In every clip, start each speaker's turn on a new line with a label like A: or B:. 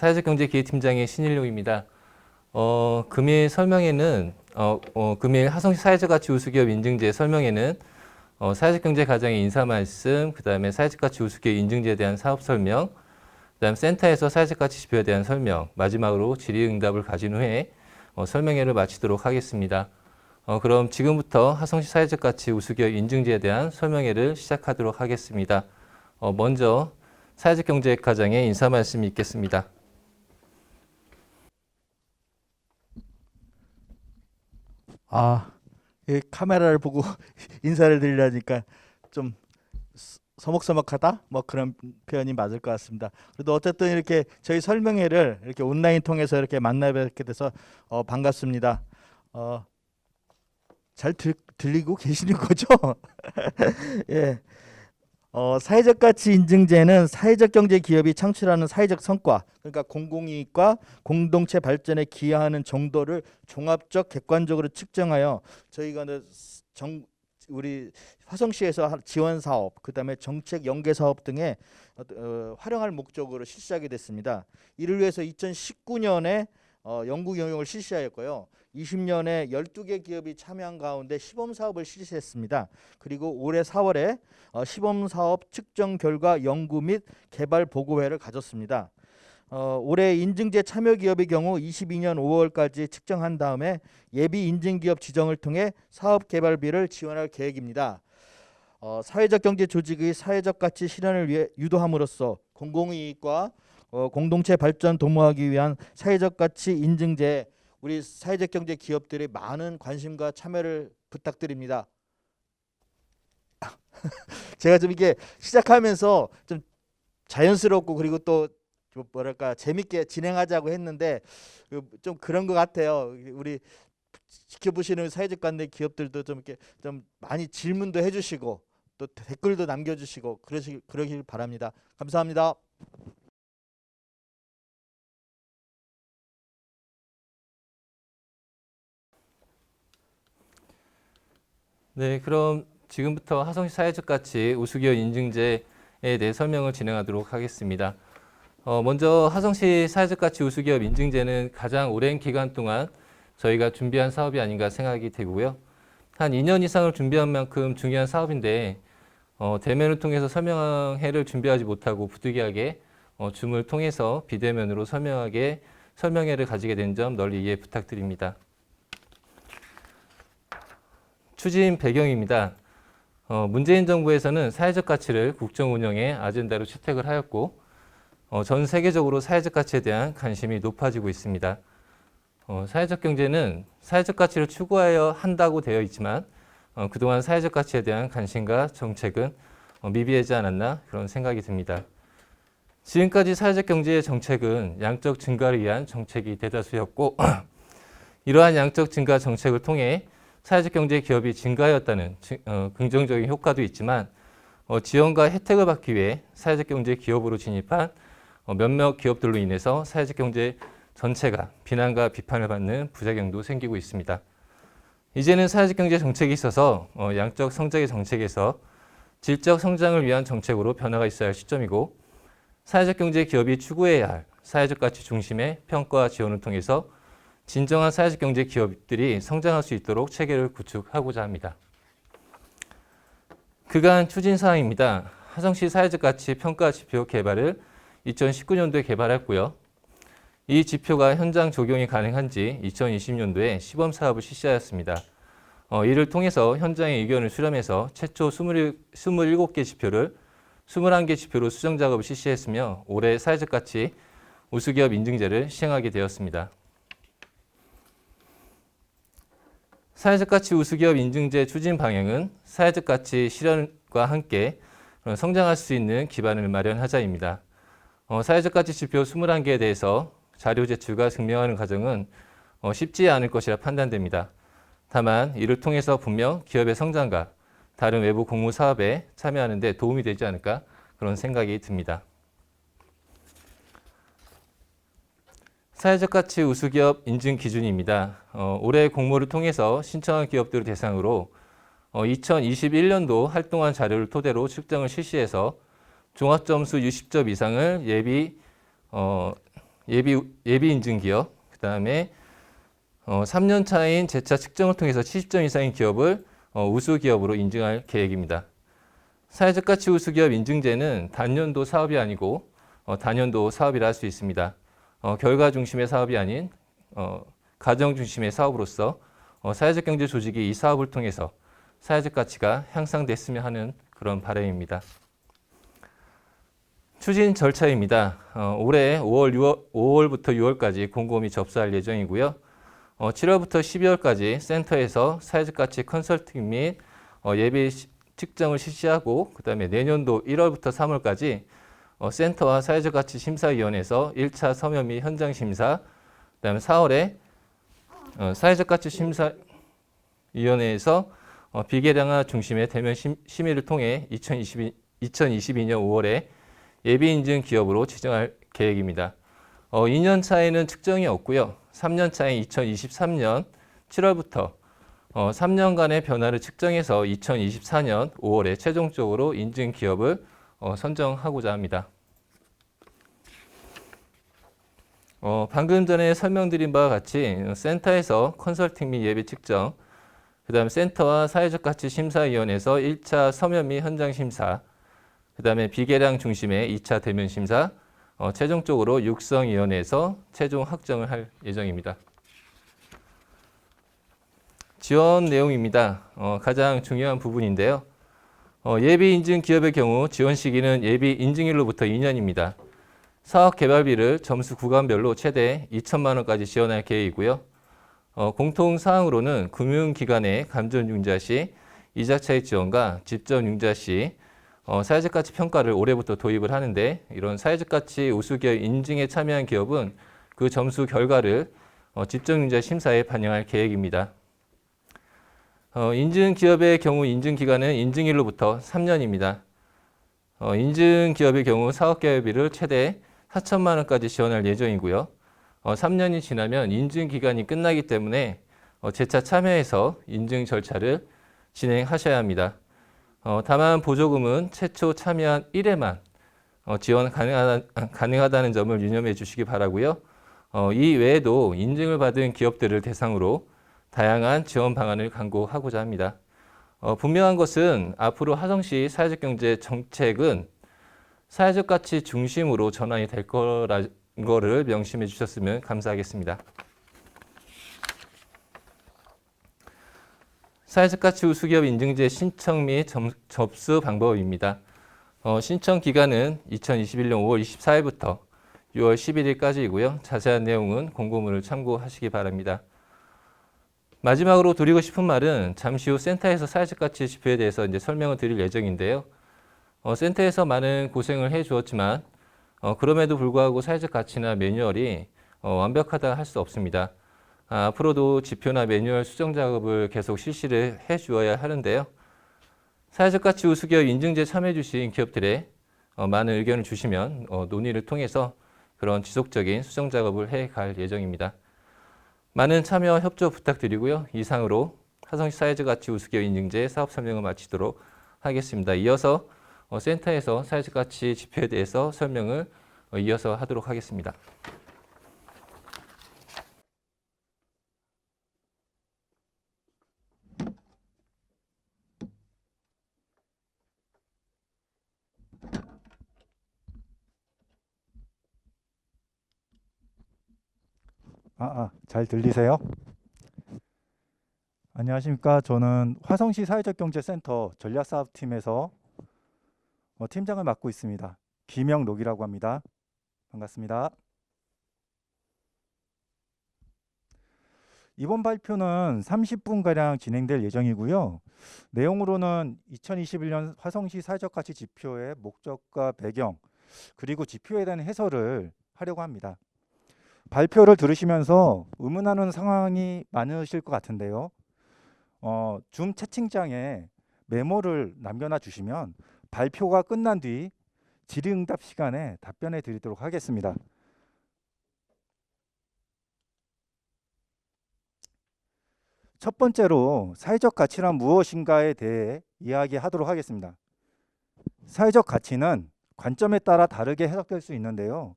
A: 사회적경제기획팀장의 신일용입니다. 금일 설명에는 금일 하성시 사회적가치 우수기업 인증제 설명에는 사회적경제 가장의 인사 말씀, 그 다음에 사회적가치 우수기업 인증제에 대한 사업 설명, 그 다음 센터에서 사회적가치 지표에 대한 설명, 마지막으로 질의응답을 가진 후에 설명회를 마치도록 하겠습니다. 그럼 지금부터 하성시 사회적가치 우수기업 인증제에 대한 설명회를 시작하도록 하겠습니다. 먼저 사회적경제과장의 인사 말씀이 있겠습니다.
B: 이 카메라를 보고 인사를 드리려니까 좀 서먹서먹하다? 뭐 그런 표현이 맞을 것 같습니다. 그래도 어쨌든 이렇게 저희 설명회를 이렇게 온라인 통해서 이렇게 만나 뵙게 돼서 반갑습니다. 잘 들리고 계시는 거죠? 예. 사회적 가치 인증제는 사회적 경제 기업이 창출하는 사회적 성과, 그러니까 공공이익과 공동체 발전에 기여하는 정도를 종합적 객관적으로 측정하여 저희가 우리 화성시에서 지원 사업, 그다음에 정책 연계 사업 등에 활용할 목적으로 실시하게 됐습니다. 이를 위해서 2019년에 연구 경영을 실시하였고요. 20년에 12개 기업이 참여한 가운데 시범 사업을 실시했습니다. 그리고 올해 4월에 시범 사업 측정 결과 연구 및 개발 보고회를 가졌습니다. 올해 인증제 참여 기업의 경우 22년 5월까지 측정한 다음에 예비 인증기업 지정을 통해 사업 개발비를 지원할 계획입니다. 사회적 경제 조직의 사회적 가치 실현을 위해 유도함으로써 공공이익과 공동체 발전 도모하기 위한 사회적 가치 인증제에 우리 사회적 경제 기업들의 많은 관심과 참여를 부탁드립니다. 제가 좀 이게 시작하면서 좀 자연스럽고 그리고 또 뭐랄까 재밌게 진행하자고 했는데 좀 그런 것 같아요. 우리 지켜보시는 사회적 관계 기업들도 좀 이렇게 좀 많이 질문도 해주시고 또 댓글도 남겨주시고 그러길 바랍니다. 감사합니다.
A: 네, 그럼 지금부터 하성시 사회적가치 우수기업 인증제에 대해 설명을 진행하도록 하겠습니다. 먼저 하성시 사회적가치 우수기업 인증제는 가장 오랜 기간 동안 저희가 준비한 사업이 아닌가 생각이 되고요. 한 2년 이상을 준비한 만큼 중요한 사업인데 대면을 통해서 설명회를 준비하지 못하고 부득이하게 줌을 통해서 비대면으로 설명회를 가지게 된 점 널리 이해 부탁드립니다. 추진 배경입니다. 문재인 정부에서는 사회적 가치를 국정 운영의 아젠다로 채택을 하였고 전 세계적으로 사회적 가치에 대한 관심이 높아지고 있습니다. 사회적 경제는 사회적 가치를 추구하여 한다고 되어 있지만 그동안 사회적 가치에 대한 관심과 정책은 미비하지 않았나 그런 생각이 듭니다. 지금까지 사회적 경제의 정책은 양적 증가를 위한 정책이 대다수였고 이러한 양적 증가 정책을 통해 사회적 경제 기업이 증가하였다는 긍정적인 효과도 있지만 지원과 혜택을 받기 위해 사회적 경제 기업으로 진입한 몇몇 기업들로 인해서 사회적 경제 전체가 비난과 비판을 받는 부작용도 생기고 있습니다. 이제는 사회적 경제 정책이 있어서 양적 성장의 정책에서 질적 성장을 위한 정책으로 변화가 있어야 할 시점이고 사회적 경제 기업이 추구해야 할 사회적 가치 중심의 평가와 지원을 통해서 진정한 사회적 경제 기업들이 성장할 수 있도록 체계를 구축하고자 합니다. 그간 추진 사항입니다. 하성시 사회적 가치 평가 지표 개발을 2019년도에 개발했고요. 이 지표가 현장 적용이 가능한지 2020년도에 시범 사업을 실시하였습니다. 이를 통해서 현장의 의견을 수렴해서 최초 27개 지표를 21개 지표로 수정 작업을 실시했으며 올해 사회적 가치 우수기업 인증제를 시행하게 되었습니다. 사회적 가치 우수기업 인증제 추진 방향은 사회적 가치 실현과 함께 성장할 수 있는 기반을 마련하자입니다. 사회적 가치 지표 21개에 대해서 자료 제출과 증명하는 과정은 쉽지 않을 것이라 판단됩니다. 다만 이를 통해서 분명 기업의 성장과 다른 외부 공모 사업에 참여하는 데 도움이 되지 않을까 그런 생각이 듭니다. 사회적 가치 우수기업 인증 기준입니다. 올해 공모를 통해서 신청한 기업들을 대상으로 2021년도 활동한 자료를 토대로 측정을 실시해서 종합점수 60점 이상을 예비 인증 기업, 그다음에 3년 차인 재차 측정을 통해서 70점 이상인 기업을 우수 기업으로 인증할 계획입니다. 사회적 가치 우수 기업 인증제는 단년도 사업이 아니고 단연도 사업이라 할 수 있습니다. 결과 중심의 사업이 아닌 가정 중심의 사업으로서 사회적 경제 조직이 이 사업을 통해서 사회적 가치가 향상됐으면 하는 그런 바람입니다. 추진 절차입니다. 올해 5월부터 6월까지 곰곰이 접수할 예정이고요. 7월부터 12월까지 센터에서 사회적 가치 컨설팅 및 예비 측정을 실시하고 그다음에 내년도 1월부터 3월까지 센터와 사회적 가치 심사위원회에서 1차 서면 및 현장 심사, 그다음에 4월에 사회적 가치 심사위원회에서 비계량화 중심의 대면 심의를 통해 2022년 5월에 예비 인증 기업으로 지정할 계획입니다. 2년 차에는 측정이 없고요. 3년 차인 2023년 7월부터 3년간의 변화를 측정해서 2024년 5월에 최종적으로 인증 기업을 선정하고자 합니다. 방금 전에 설명드린 바와 같이 센터에서 컨설팅 및 예비 측정, 그 다음에 센터와 사회적 가치 심사위원회에서 1차 서면 및 현장 심사, 그 다음에 비계량 중심의 2차 대면 심사, 최종적으로 육성위원회에서 최종 확정을 할 예정입니다. 지원 내용입니다. 가장 중요한 부분인데요. 예비 인증 기업의 경우 지원 시기는 예비 인증일로부터 2년입니다. 사업 개발비를 점수 구간별로 최대 2천만 원까지 지원할 계획이고요. 공통 사항으로는 금융기관의 감전 융자 시 이자 차익 지원과 집전 융자 시 사회적 가치 평가를 올해부터 도입을 하는데, 이런 사회적 가치 우수 기업 인증에 참여한 기업은 그 점수 결과를 집전 융자 심사에 반영할 계획입니다. 인증 기업의 경우 인증 기간은 인증일로부터 3년입니다. 인증 기업의 경우 사업 개발비를 최대 4천만 원까지 지원할 예정이고요. 3년이 지나면 인증 기간이 끝나기 때문에 재차 참여해서 인증 절차를 진행하셔야 합니다. 다만 보조금은 최초 참여한 1회만 지원 가능하다는 점을 유념해 주시기 바라고요. 이 외에도 인증을 받은 기업들을 대상으로 다양한 지원 방안을 강구하고자 합니다. 분명한 것은 앞으로 화성시 사회적 경제 정책은 사회적 가치 중심으로 전환이 될 거라는 거를 명심해 주셨으면 감사하겠습니다. 사회적 가치 우수 기업 인증제 신청 및 접수 방법입니다. 신청 기간은 2021년 5월 24일부터 6월 11일까지이고요. 자세한 내용은 공고문을 참고하시기 바랍니다. 마지막으로 드리고 싶은 말은 잠시 후 센터에서 사회적 가치 지표에 대해서 이제 설명을 드릴 예정인데요. 센터에서 많은 고생을 해 주었지만 그럼에도 불구하고 사회적 가치나 매뉴얼이 완벽하다 할 수 없습니다. 앞으로도 지표나 매뉴얼 수정 작업을 계속 실시를 해 주어야 하는데요. 사회적 가치 우수 기업 인증제 참여해 주신 기업들의 많은 의견을 주시면 논의를 통해서 그런 지속적인 수정 작업을 해 갈 예정입니다. 많은 참여와 협조 부탁드리고요. 이상으로 화성시 사회적 가치 우수 기업 인증제 사업 설명을 마치도록 하겠습니다. 이어서 센터에서 사회적 가치 지표에 대해서 설명을 이어서 하도록 하겠습니다.
C: 잘 들리세요? 안녕하십니까. 저는 화성시 사회적경제센터 전략사업팀에서 팀장을 맡고 있습니다. 김영록이라고 합니다. 반갑습니다. 이번 발표는 30분가량 진행될 예정이고요. 내용으로는 2021년 화성시 사회적가치 지표의 목적과 배경, 그리고 지표에 대한 해설을 하려고 합니다. 발표를 들으시면서 의문하는 상황이 많으실 것 같은데요. 줌 채팅창에 메모를 남겨놔 주시면 발표가 끝난 뒤 질의응답 시간에 답변해 드리도록 하겠습니다. 첫 번째로 사회적 가치란 무엇인가에 대해 이야기하도록 하겠습니다. 사회적 가치는 관점에 따라 다르게 해석될 수 있는데요.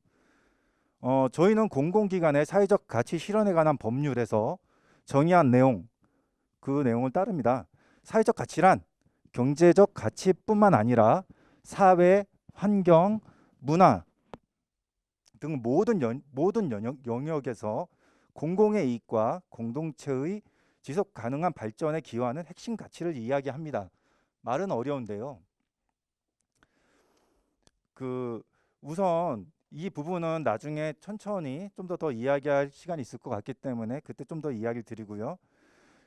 C: 저희는 공공기관의 사회적 가치 실현에 관한 법률에서 정의한 내용, 그 내용을 따릅니다. 사회적 가치란 경제적 가치뿐만 아니라 사회, 환경, 문화 등 모든 영역에서 공공의 이익과 공동체의 지속 가능한 발전에 기여하는 핵심 가치를 이야기합니다. 말은 어려운데요. 우선 이 부분은 나중에 천천히 좀 더 이야기할 시간이 있을 것 같기 때문에 그때 좀 더 이야기를 드리고요.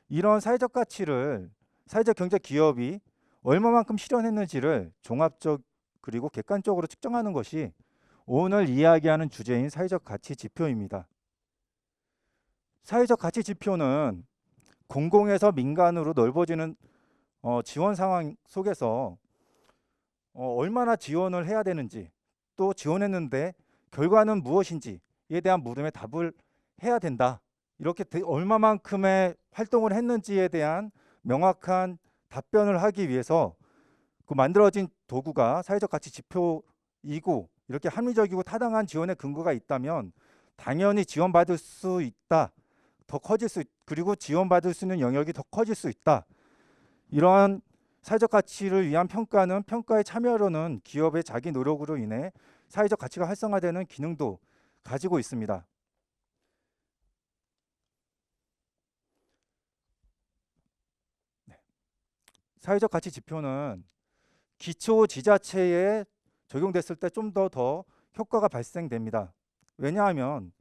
C: 이런 사회적 가치를 사회적 경제 기업이 얼마만큼 실현했는지를 종합적 그리고 객관적으로 측정하는 것이 오늘 이야기하는 주제인 사회적 가치 지표입니다. 사회적 가치 지표는 공공에서 민간으로 넓어지는 지원 상황 속에서 얼마나 지원을 해야 되는지, 또 지원했는데 결과는 무엇인지에 대한 물음에 답을 해야 된다. 이렇게 얼마만큼의 활동을 했는지에 대한 명확한 답변을 하기 위해서 그 만들어진 도구가 사회적 가치 지표이고, 이렇게 합리적이고 타당한 지원의 근거가 있다면 당연히 지원받을 수 있다. 그리고 지원받을 수 있는 영역이 더 커질 수 있다. 이러한 사회적 가치를 위한 평가는 평가에 참여하려는 기업의 자기 노력으로 인해 사회적 가치가 활성화되는 기능도 가지고 있습니다. 사회적 가치 지표는 기초 지자체에 적용됐을 때 좀 더 효과가 발생됩니다. 왜냐하면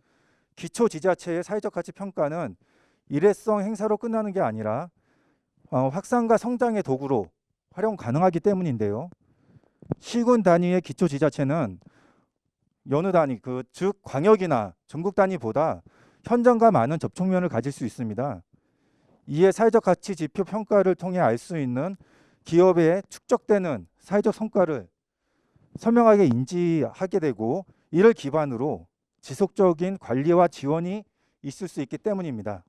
C: 기초 지자체의 사회적 가치 평가는 일회성 행사로 끝나는 게 아니라 확산과 성장의 도구로 활용 가능하기 때문인데요. 시군 단위의 기초 지자체는 여느 단위, 즉 광역이나 전국 단위보다 현장과 많은 접촉면을 가질 수 있습니다. 이에 사회적 가치 지표 평가를 통해 알 수 있는 기업에 축적되는 사회적 성과를 선명하게 인지하게 되고, 이를 기반으로 지속적인 관리와 지원이 있을 수 있기 때문입니다.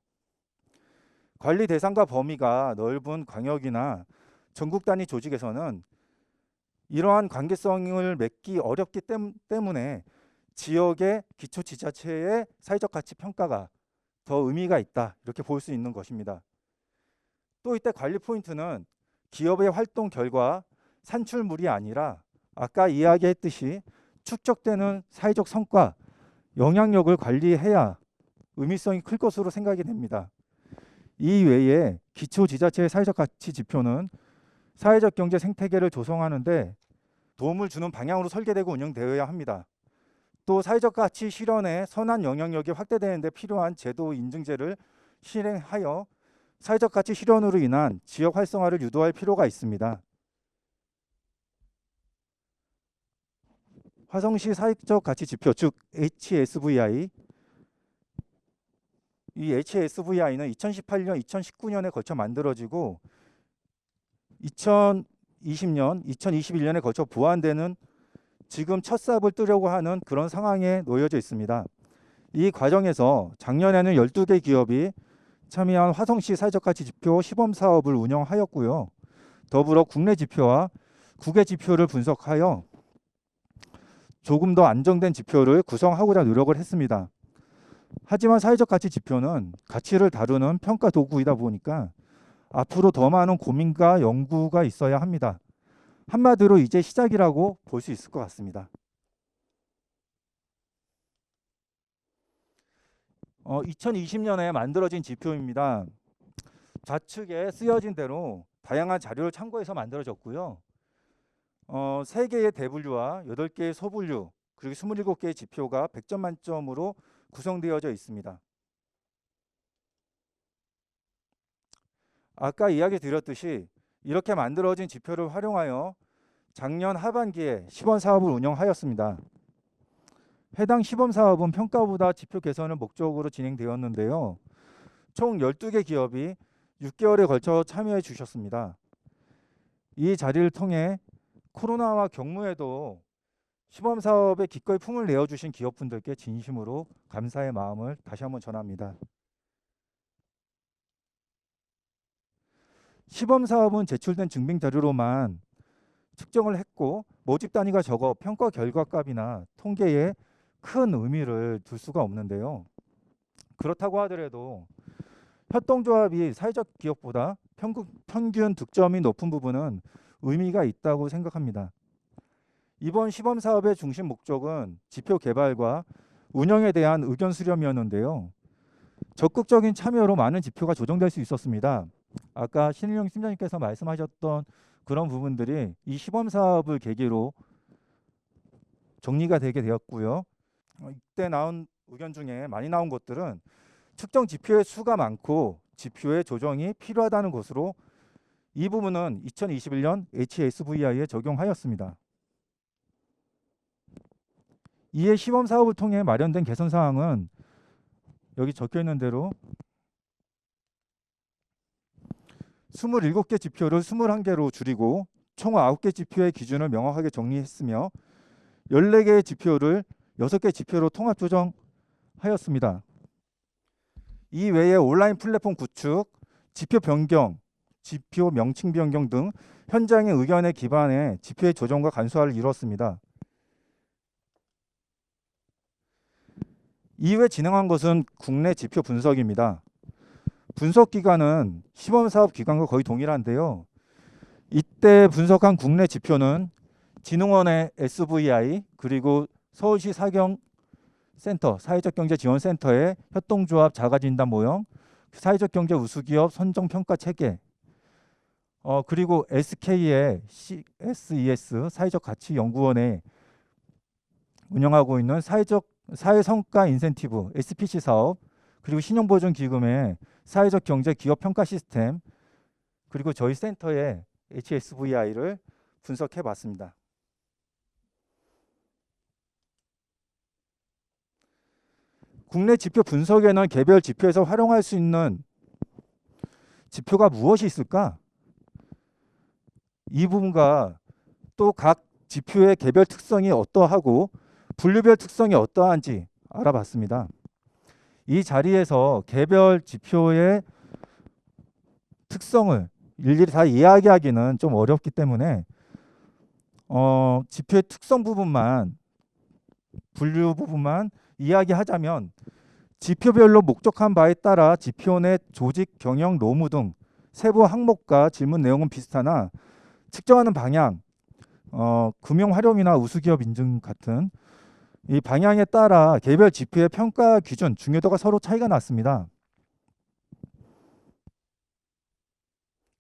C: 관리 대상과 범위가 넓은 광역이나 전국 단위 조직에서는 이러한 관계성을 맺기 어렵기 때문에 지역의 기초지자체의 사회적 가치 평가가 더 의미가 있다, 이렇게 볼 수 있는 것입니다. 또 이때 관리 포인트는 기업의 활동 결과 산출물이 아니라 아까 이야기했듯이 축적되는 사회적 성과, 영향력을 관리해야 의미성이 클 것으로 생각이 됩니다. 이 외에 기초지자체의 사회적 가치 지표는 사회적 경제 생태계를 조성하는 데 도움을 주는 방향으로 설계되고 운영되어야 합니다. 또 사회적 가치 실현에 선한 영향력이 확대되는 데 필요한 제도 인증제를 실행하여 사회적 가치 실현으로 인한 지역 활성화를 유도할 필요가 있습니다. 화성시 사회적 가치 지표, 즉 HSVI, 이 HSVI는 2018년, 2019년에 걸쳐 만들어지고 2020년, 2021년에 걸쳐 보완되는 지금 첫 삽을 뜨려고 하는 그런 상황에 놓여져 있습니다. 이 과정에서 작년에는 12개 기업이 참여한 화성시 사회적 가치 지표 시범 사업을 운영하였고요. 더불어 국내 지표와 국외 지표를 분석하여 조금 더 안정된 지표를 구성하고자 노력을 했습니다. 하지만 사회적 가치 지표는 가치를 다루는 평가 도구이다 보니까 앞으로 더 많은 고민과 연구가 있어야 합니다. 한마디로 이제 시작이라고 볼 수 있을 것 같습니다. 2020년에 만들어진 지표입니다. 좌측에 쓰여진 대로 다양한 자료를 참고해서 만들어졌고요. 3개의 대분류와 8개의 소분류, 그리고 27개의 지표가 100점 만점으로 구성되어져 있습니다. 아까 이야기 드렸듯이 이렇게 만들어진 지표를 활용하여 작년 하반기에 시범 사업을 운영하였습니다. 해당 시범 사업은 평가보다 지표 개선을 목적으로 진행되었는데요. 총 12개 기업이 6개월에 걸쳐 참여해 주셨습니다. 이 자리를 통해 코로나와 경무에도 시범 사업에 기꺼이 품을 내어주신 기업분들께 진심으로 감사의 마음을 다시 한번 전합니다. 시범 사업은 제출된 증빙 자료로만 측정을 했고 모집 단위가 적어 평가 결과값이나 통계에 큰 의미를 둘 수가 없는데요. 그렇다고 하더라도 협동조합이 사회적 기업보다 평균 득점이 높은 부분은 의미가 있다고 생각합니다. 이번 시범 사업의 중심 목적은 지표 개발과 운영에 대한 의견 수렴이었는데요. 적극적인 참여로 많은 지표가 조정될 수 있었습니다. 아까 신일용 팀장님께서 말씀하셨던 그런 부분들이 이 시범 사업을 계기로 정리가 되게 되었고요. 이때 나온 의견 중에 많이 나온 것들은 측정 지표의 수가 많고 지표의 조정이 필요하다는 것으로 이 부분은 2021년 HSVI에 적용하였습니다. 이에 시범 사업을 통해 마련된 개선 사항은 여기 적혀 있는 대로 27개 지표를 21개로 줄이고 총 9개 지표의 기준을 명확하게 정리했으며 14개의 지표를 6개 지표로 통합 조정하였습니다. 이 외에 온라인 플랫폼 구축, 지표 변경, 지표 명칭 변경 등 현장의 의견에 기반해 지표의 조정과 간소화를 이뤘습니다. 이후에 진행한 것은 국내 지표 분석입니다. 분석 기간은 시범사업 기간과 거의 동일한데요. 이때 분석한 국내 지표는 진흥원의 SVI 그리고 서울시 사경센터 사회적경제지원센터의 협동조합 자가진단 모형, 사회적 경제 우수기업 선정평가체계, 그리고 SK의 CSES 사회적가치연구원에 운영하고 있는 사회성과 인센티브 SPC 사업, 그리고 신용보증기금의 사회적 경제 기업 평가 시스템, 그리고 저희 센터의 HSVI를 분석해 봤습니다. 국내 지표 분석에는 개별 지표에서 활용할 수 있는 지표가 무엇이 있을까? 이 부분과 또 각 지표의 개별 특성이 어떠하고 분류별 특성이 어떠한지 알아봤습니다. 이 자리에서 개별 지표의 특성을 일일이 다 이야기하기는 좀 어렵기 때문에 지표의 특성 부분만, 분류 부분만 이야기하자면 지표별로 목적한 바에 따라 지표 내 조직, 경영, 노무 등 세부 항목과 질문 내용은 비슷하나 측정하는 방향, 금융 활용이나 우수기업 인증 같은 이 방향에 따라 개별 지표의 평가 기준, 중요도가 서로 차이가 났습니다.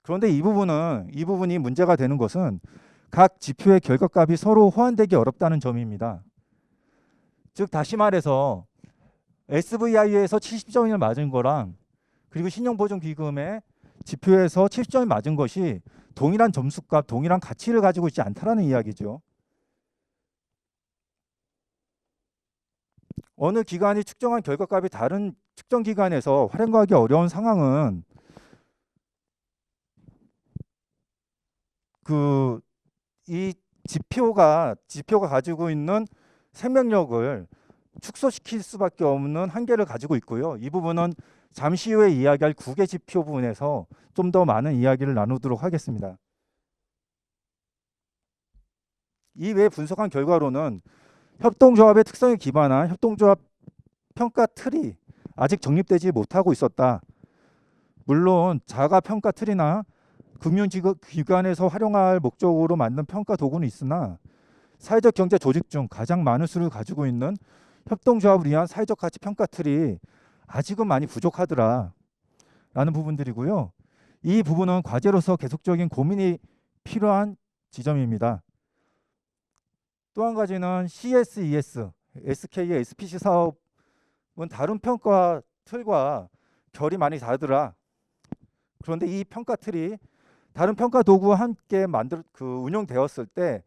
C: 그런데 이 부분이 문제가 되는 것은 각 지표의 결과값이 서로 호환되기 어렵다는 점입니다. 즉 다시 말해서 SVI에서 70점을 맞은 거랑 그리고 신용보증기금의 지표에서 70점이 맞은 것이 동일한 점수값, 동일한 가치를 가지고 있지 않다라는 이야기죠. 어느 기관이 측정한 결과값이 다른 측정 기관에서 활용하기 어려운 상황은 이 지표가 가지고 있는 생명력을 축소시킬 수밖에 없는 한계를 가지고 있고요. 이 부분은 잠시 후에 이야기할 국외 지표 부분에서 좀 더 많은 이야기를 나누도록 하겠습니다. 이외에 분석한 결과로는 협동조합의 특성에 기반한 협동조합 평가 틀이 아직 정립되지 못하고 있었다. 물론 자가 평가 틀이나 금융기관에서 활용할 목적으로 만든 평가 도구는 있으나 사회적 경제 조직 중 가장 많은 수를 가지고 있는 협동조합을 위한 사회적 가치 평가 틀이 아직은 많이 부족하더라 라는 부분들이고요. 이 부분은 과제로서 계속적인 고민이 필요한 지점입니다. 또 한 가지는 CSES, SK의 SPC 사업은 다른 평가 틀과 결이 많이 다르더라. 그런데 이 평가 틀이 다른 평가 도구와 함께 운용되었을 때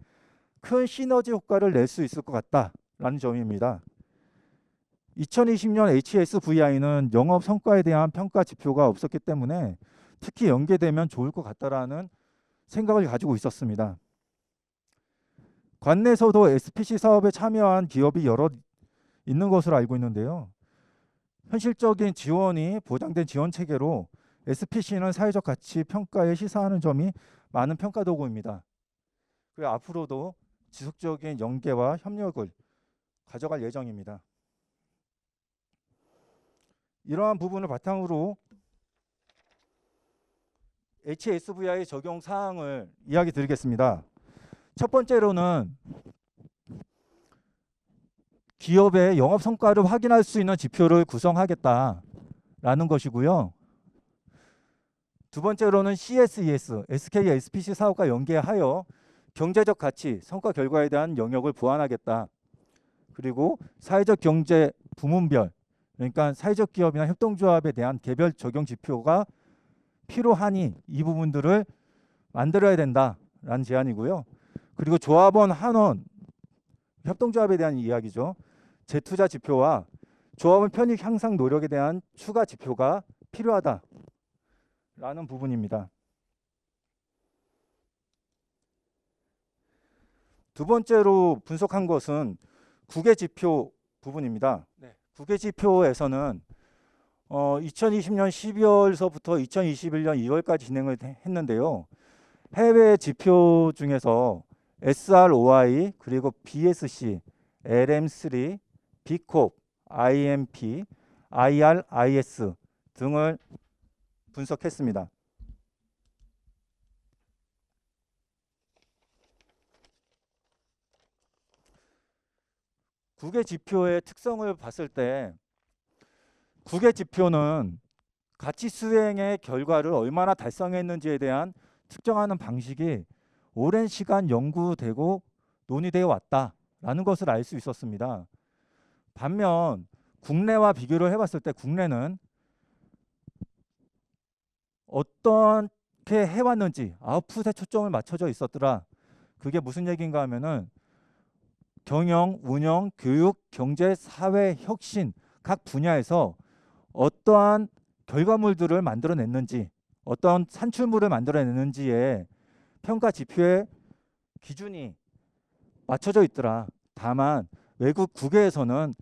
C: 큰 시너지 효과를 낼 수 있을 것 같다라는 점입니다. 2020년 HSVI는 영업 성과에 대한 평가 지표가 없었기 때문에 특히 연계되면 좋을 것 같다라는 생각을 가지고 있었습니다. 관내에서도 SPC 사업에 참여한 기업이 여러 있는 것으로 알고 있는데요. 현실적인 지원이 보장된 지원 체계로 SPC는 사회적 가치 평가에 시사하는 점이 많은 평가 도구입니다. 그리고 앞으로도 지속적인 연계와 협력을 가져갈 예정입니다. 이러한 부분을 바탕으로 HSVI 적용 사항을 이야기 드리겠습니다. 첫 번째로는 기업의 영업 성과를 확인할 수 있는 지표를 구성하겠다라는 것이고요. 두 번째로는 CSES, SK SPC 사업과 연계하여 경제적 가치, 성과 결과에 대한 영역을 보완하겠다. 그리고 사회적 경제 부문별, 그러니까 사회적 기업이나 협동조합에 대한 개별 적용 지표가 필요하니 이 부분들을 만들어야 된다라는 제안이고요. 그리고 조합원 한원 협동조합에 대한 이야기죠. 재투자 지표와 조합원 편익 향상 노력에 대한 추가 지표가 필요하다라는 부분입니다. 두 번째로 분석한 것은 국외 지표 부분입니다. 국외 지표에서는 2020년 12월서부터 2021년 2월까지 진행을 했는데요. 해외 지표 중에서 SROI, 그리고 BSC, LM3, Bcorp, IMP, IRIS 등을 분석했습니다. 국외 지표의 특성을 봤을 때 국외 지표는 가치 수행의 결과를 얼마나 달성했는지에 대한 측정하는 방식이 오랜 시간 연구되고 논의되어 왔다라는 것을 알 수 있었습니다. 반면 국내와 비교를 해봤을 때 국내는 어떻게 해왔는지 아웃풋에 초점을 맞춰져 있었더라. 그게 무슨 얘기인가 하면은 경영, 운영, 교육, 경제, 사회, 혁신 각 분야에서 어떠한 결과물들을 만들어냈는지, 어떤 산출물을 만들어냈는지에 평가 지표의 기준이 맞춰져 있더라. 다만 외국 국외에서는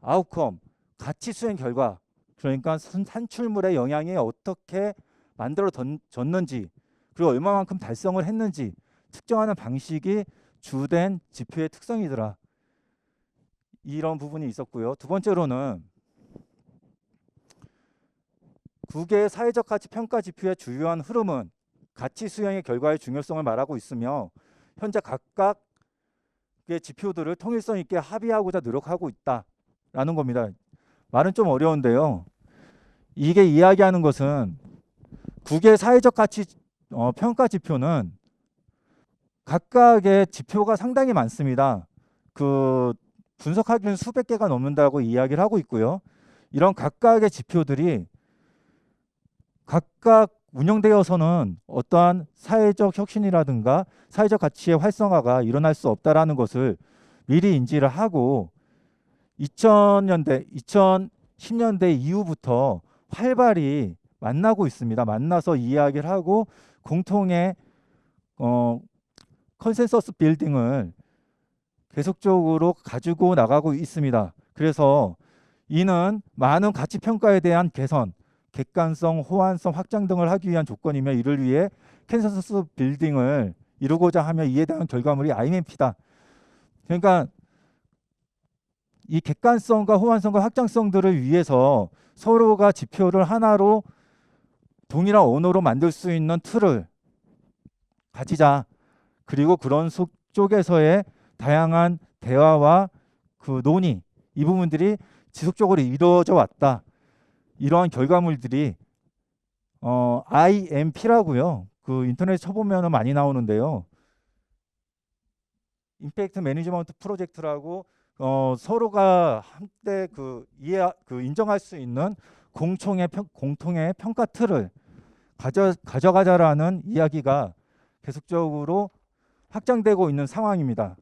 C: 아웃컴, 가치 수행 결과, 그러니까 산출물의 영향이 어떻게 만들어졌는지, 그리고 얼마만큼 달성을 했는지 측정하는 방식이 주된 지표의 특성이더라. 이런 부분이 있었고요. 두 번째로는 국외 사회적 가치 평가 지표의 주요한 흐름은 가치 수행의 결과의 중요성을 말하고 있으며 현재 각각의 지표들을 통일성 있게 합의하고자 노력하고 있다라는 겁니다. 말은 좀 어려운데요. 이게 이야기하는 것은 국외 사회적 가치 평가 지표는 각각의 지표가 상당히 많습니다. 그 분석하기는 수백 개가 넘는다고 이야기를 하고 있고요. 이런 각각의 지표들이 각각 운영되어서는 어떠한 사회적 혁신이라든가 사회적 가치의 활성화가 일어날 수 없다라는 것을 미리 인지를 하고 2000년대, 2010년대 이후부터 활발히 만나고 있습니다. 만나서 이야기를 하고 공통의 컨센서스 빌딩을 계속적으로 가지고 나가고 있습니다. 그래서 이는 많은 가치 평가에 대한 개선, 객관성, 호환성 확장 등을 하기 위한 조건이며 이를 위해 컨센서스 빌딩을 이루고자 하며 이에 대한 결과물이 IMP다. 그러니까 이 객관성과 호환성과 확장성들을 위해서 서로가 지표를 하나로 동일한 언어로 만들 수 있는 틀을 가지자. 그리고 그런 쪽에서의 다양한 대화와 그 논의, 이 부분들이 지속적으로 이루어져 왔다. 이러한 결과물들이 IMP라고요. 그 인터넷에 쳐보면 많이 나오는데요. 임팩트 매니지먼트 프로젝트라고 서로가 한때 인정할 수 있는 공통의 평가 틀을 가져가자라는 이야기가 계속적으로 확장되고 있는 상황입니다.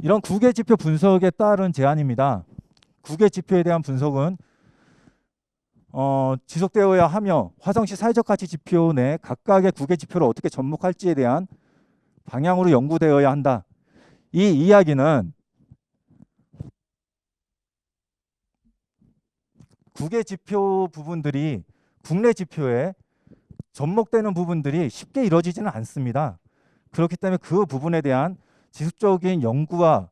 C: 이런 국외 지표 분석에 따른 제안입니다. 국외 지표에 대한 분석은 지속되어야 하며 화성시 사회적 가치 지표 내 각각의 국외 지표를 어떻게 접목할지에 대한 방향으로 연구되어야 한다. 이 이야기는 국외 지표 부분들이 국내 지표에 접목되는 부분들이 쉽게 이루어지지는 않습니다. 그렇기 때문에 그 부분에 대한 지속적인 연구와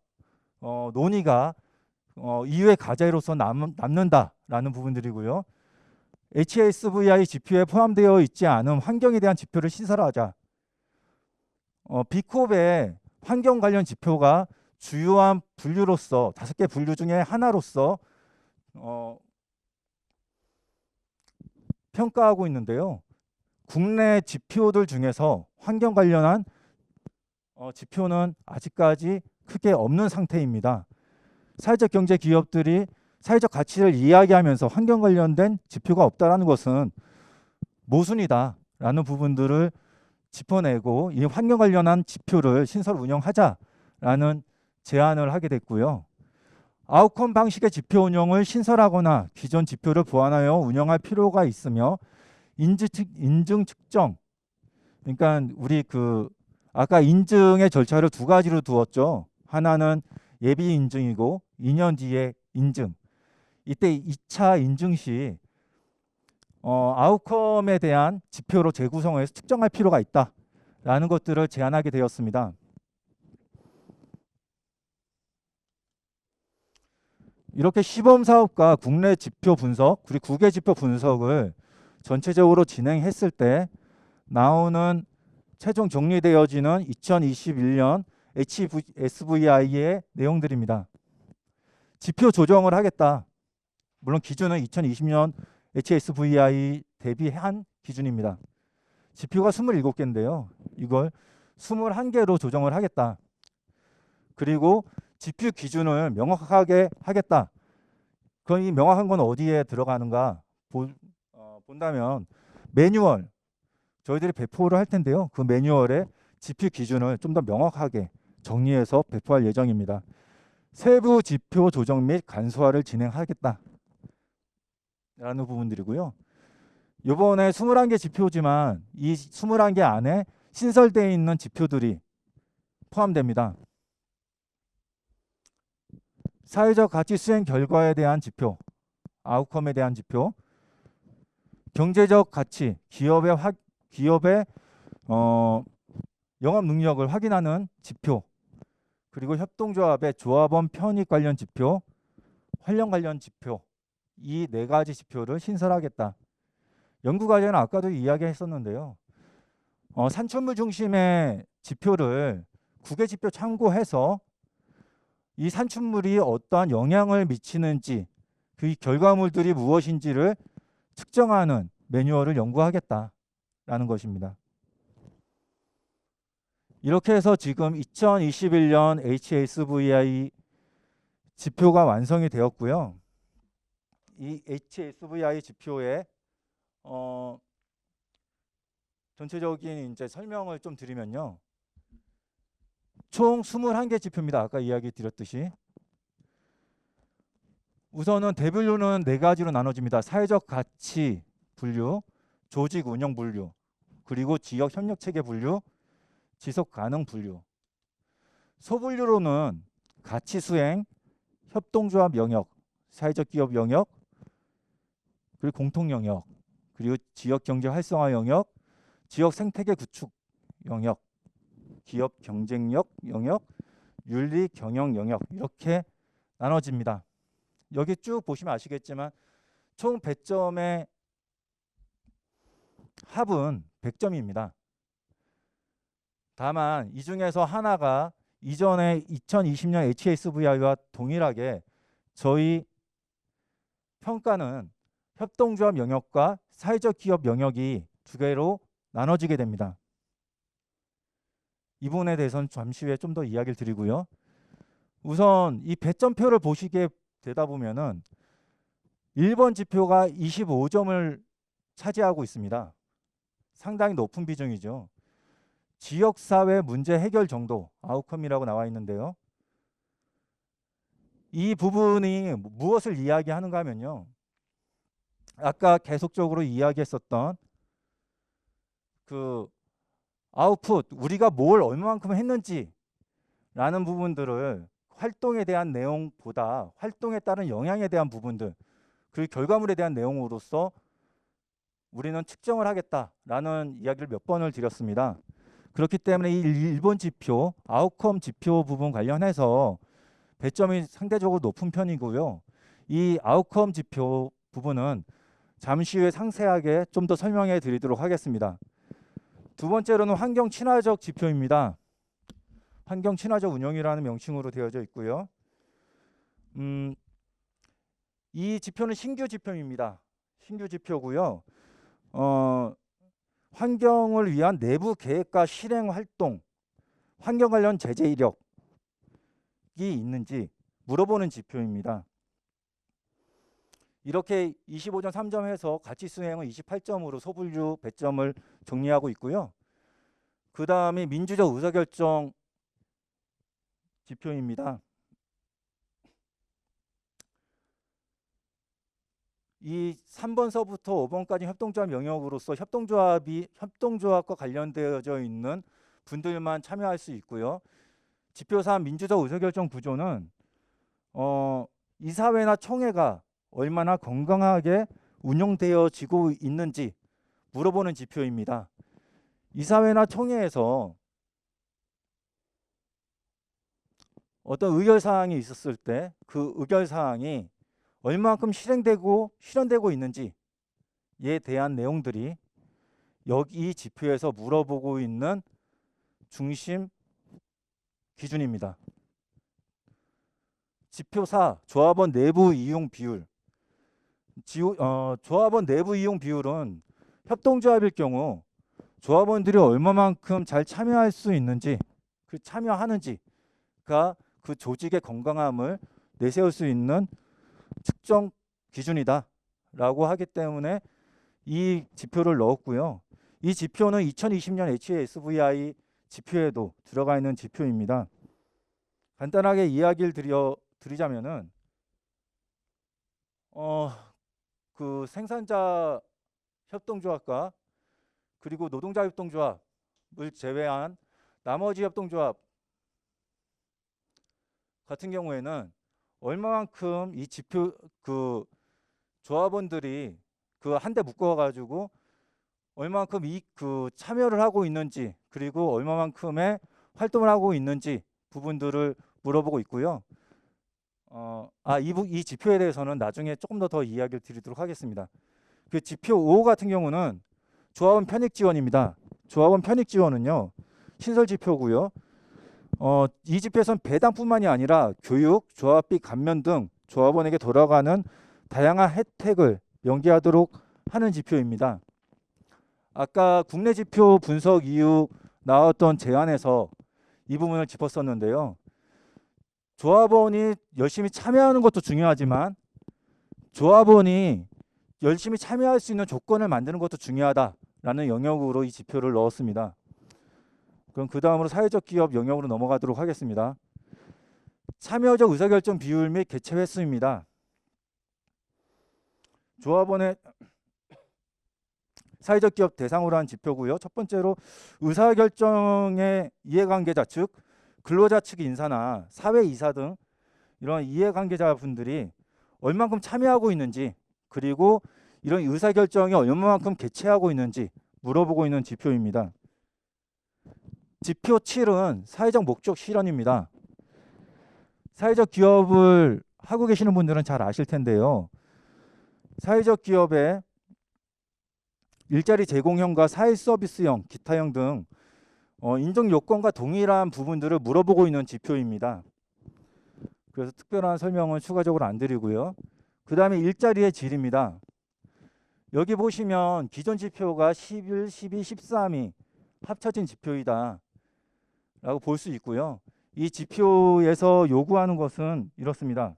C: 논의가 이후의 과제로서 남는다라는 부분들이고요. HSVI 지표에 포함되어 있지 않은 환경에 대한 지표를 신설하자. 비콥의 환경 관련 지표가 주요한 분류로서 5개 분류 중에 하나로서 평가하고 있는데요. 국내 지표들 중에서 환경 관련한 지표는 아직까지 크게 없는 상태입니다. 사회적 경제 기업들이 사회적 가치를 이야기하면서 환경 관련된 지표가 없다라는 것은 모순이다라는 부분들을 짚어내고 이 환경 관련한 지표를 신설 운영하자라는 제안을 하게 됐고요. 아웃컴 방식의 지표 운영을 신설하거나 기존 지표를 보완하여 운영할 필요가 있으며 인증 측정, 그러니까 우리 아까 인증의 절차를 2가지로 두었죠. 하나는 예비 인증이고 2년 뒤에 인증. 이때 2차 인증 시 아웃컴에 대한 지표로 재구성해서 측정할 필요가 있다라는 것들을 제안하게 되었습니다. 이렇게 시범 사업과 국내 지표 분석 그리고 국외 지표 분석을 전체적으로 진행했을 때 나오는 최종 정리되어지는 2021년 HSVI의 내용들입니다. 지표 조정을 하겠다. 물론 기준은 2020년 HSVI 대비한 기준입니다. 지표가 27개인데요. 이걸 21개로 조정을 하겠다. 그리고 지표 기준을 명확하게 하겠다. 이 명확한 건 어디에 들어가는가 본다면 매뉴얼 저희들이 배포를 할 텐데요. 그 매뉴얼에 지표 기준을 좀 더 명확하게 정리해서 배포할 예정입니다. 세부 지표 조정 및 간소화를 진행하겠다 라는 부분들이고요. 이번에 21개 지표지만 이 21개 안에 신설되어 있는 지표들이 포함됩니다. 사회적 가치 수행 결과에 대한 지표, 아웃컴에 대한 지표, 경제적 가치, 기업의 영업 능력을 확인하는 지표, 그리고 협동조합의 조합원 편익 관련 지표, 활용 관련 지표, 이 4가지 지표를 신설하겠다. 연구과제는 아까도 이야기했었는데요. 산출물 중심의 지표를 국외 지표 참고해서 이 산출물이 어떠한 영향을 미치는지 그 결과물들이 무엇인지를 측정하는 매뉴얼을 연구하겠다라는 것입니다. 이렇게 해서 지금 2021년 HSVI 지표가 완성이 되었고요. 이 HSVI 지표의 전체적인 이제 설명을 좀 드리면요. 총 21개 지표입니다. 아까 이야기 드렸듯이. 우선은 대분류는 4가지로 나눠집니다. 사회적 가치 분류, 조직 운영 분류, 그리고 지역 협력 체계 분류, 지속 가능 분류. 소분류로는 가치 수행, 협동조합 영역, 사회적 기업 영역, 그리고 공통 영역, 그리고 지역 경제 활성화 영역, 지역 생태계 구축 영역, 기업 경쟁력 영역, 윤리 경영 영역 이렇게 나눠집니다. 여기 쭉 보시면 아시겠지만 총 100점의 합은 100점입니다. 다만 이 중에서 하나가 이전에 2020년 HSVI와 동일하게 저희 평가는 협동조합 영역과 사회적 기업 영역이 2개로 나눠지게 됩니다. 이 부분에 대해서는 잠시 후에 좀 더 이야기를 드리고요. 우선 이 배점표를 보시게 되다 보면은 1번 지표가 25점을 차지하고 있습니다. 상당히 높은 비중이죠. 지역사회 문제 해결 정도 아웃컴이라고 나와 있는데요. 이 부분이 무엇을 이야기하는가 하면요. 아까 계속적으로 이야기했었던 그 아웃풋, 우리가 뭘 얼마만큼 했는지 라는 부분들을 활동에 대한 내용보다 활동에 따른 영향에 대한 부분들 그리고 결과물에 대한 내용으로서 우리는 측정을 하겠다라는 이야기를 몇 번을 드렸습니다. 그렇기 때문에 이 일본 지표, 아웃컴 지표 부분 관련해서 배점이 상대적으로 높은 편이고요. 이 아웃컴 지표 부분은 잠시 후에 상세하게 좀 더 설명해 드리도록 하겠습니다. 두 번째로는 환경 친화적 지표입니다. 환경 친화적 운영이라는 명칭으로 되어져 있고요. 이 지표는 신규 지표입니다. 신규 지표고요. 환경을 위한 내부 계획과 실행 활동, 환경 관련 제재 이력이 있는지 물어보는 지표입니다. 이렇게 25점 3점 해서 가치 수행은 28점으로 소분류 배점을 정리하고 있고요. 그 다음에 민주적 의사결정 지표입니다. 이 3번서부터 5번까지 협동조합 영역으로서 협동조합과 관련되어져 있는 분들만 참여할 수 있고요. 지표 3 민주적 의사결정 구조는 이사회나 총회가 얼마나 건강하게 운영되어지고 있는지 물어보는 지표입니다. 이사회나 총회에서 어떤 의결사항이 있었을 때 그 의결사항이 얼마만큼 실현되고 있는지에 대한 내용들이 여기 이 지표에서 물어보고 있는 중심 기준입니다. 지표 4 조합원 내부 이용 비율. 조합원 내부 이용 비율은 협동조합일 경우 조합원들이 얼마만큼 잘 참여할 수 있는지, 그 참여하는지가 그 조직의 건강함을 내세울 수 있는 측정 기준이다 라고 하기 때문에 이 지표를 넣었고요. 이 지표는 2020년 HASVI 지표에도 들어가 있는 지표입니다. 간단하게 이야기를 드리자면은 그 생산자 협동조합과 그리고 노동자 협동조합을 제외한 나머지 협동조합 같은 경우에는 얼마만큼 이 지표 그 조합원들이 그 한데 묶어 가지고 얼마만큼 그 참여를 하고 있는지, 그리고 얼마만큼의 활동을 하고 있는지 부분들을 물어보고 있고요. 이 지표에 대해서는 나중에 조금 더 이야기를 드리도록 하겠습니다. 그 지표 5 같은 경우는 조합원 편익 지원입니다. 조합원 편익 지원은요, 신설 지표고요. 이 지표에서는 배당뿐만이 아니라 교육, 조합비 감면 등 조합원에게 돌아가는 다양한 혜택을 명기하도록 하는 지표입니다. 아까 국내 지표 분석 이후 나왔던 제안에서 이 부분을 짚었었는데요. 조합원이 열심히 참여하는 것도 중요하지만 조합원이 열심히 참여할 수 있는 조건을 만드는 것도 중요하다라는 영역으로 이 지표를 넣었습니다. 그럼 그 다음으로 사회적 기업 영역으로 넘어가도록 하겠습니다. 참여적 의사결정 비율 및 개최 횟수입니다. 조합원의 사회적 기업 대상으로 한 지표고요. 첫 번째로 의사결정의 이해관계자, 즉 근로자 측 인사나 사회이사 등 이런 이해관계자분들이 얼만큼 참여하고 있는지, 그리고 이런 의사결정이 얼마만큼 개최하고 있는지 물어보고 있는 지표입니다. 지표 7은 사회적 목적 실현입니다. 사회적 기업을 하고 계시는 분들은 잘 아실 텐데요. 사회적 기업의 일자리 제공형과 사회 서비스형, 기타형 등 인정 요건과 동일한 부분들을 물어보고 있는 지표입니다. 그래서 특별한 설명은 추가적으로 안 드리고요. 그 다음에 일자리의 질입니다. 여기 보시면 기존 지표가 11, 12, 13이 합쳐진 지표이다 라고 볼 수 있고요. 이 지표에서 요구하는 것은 이렇습니다.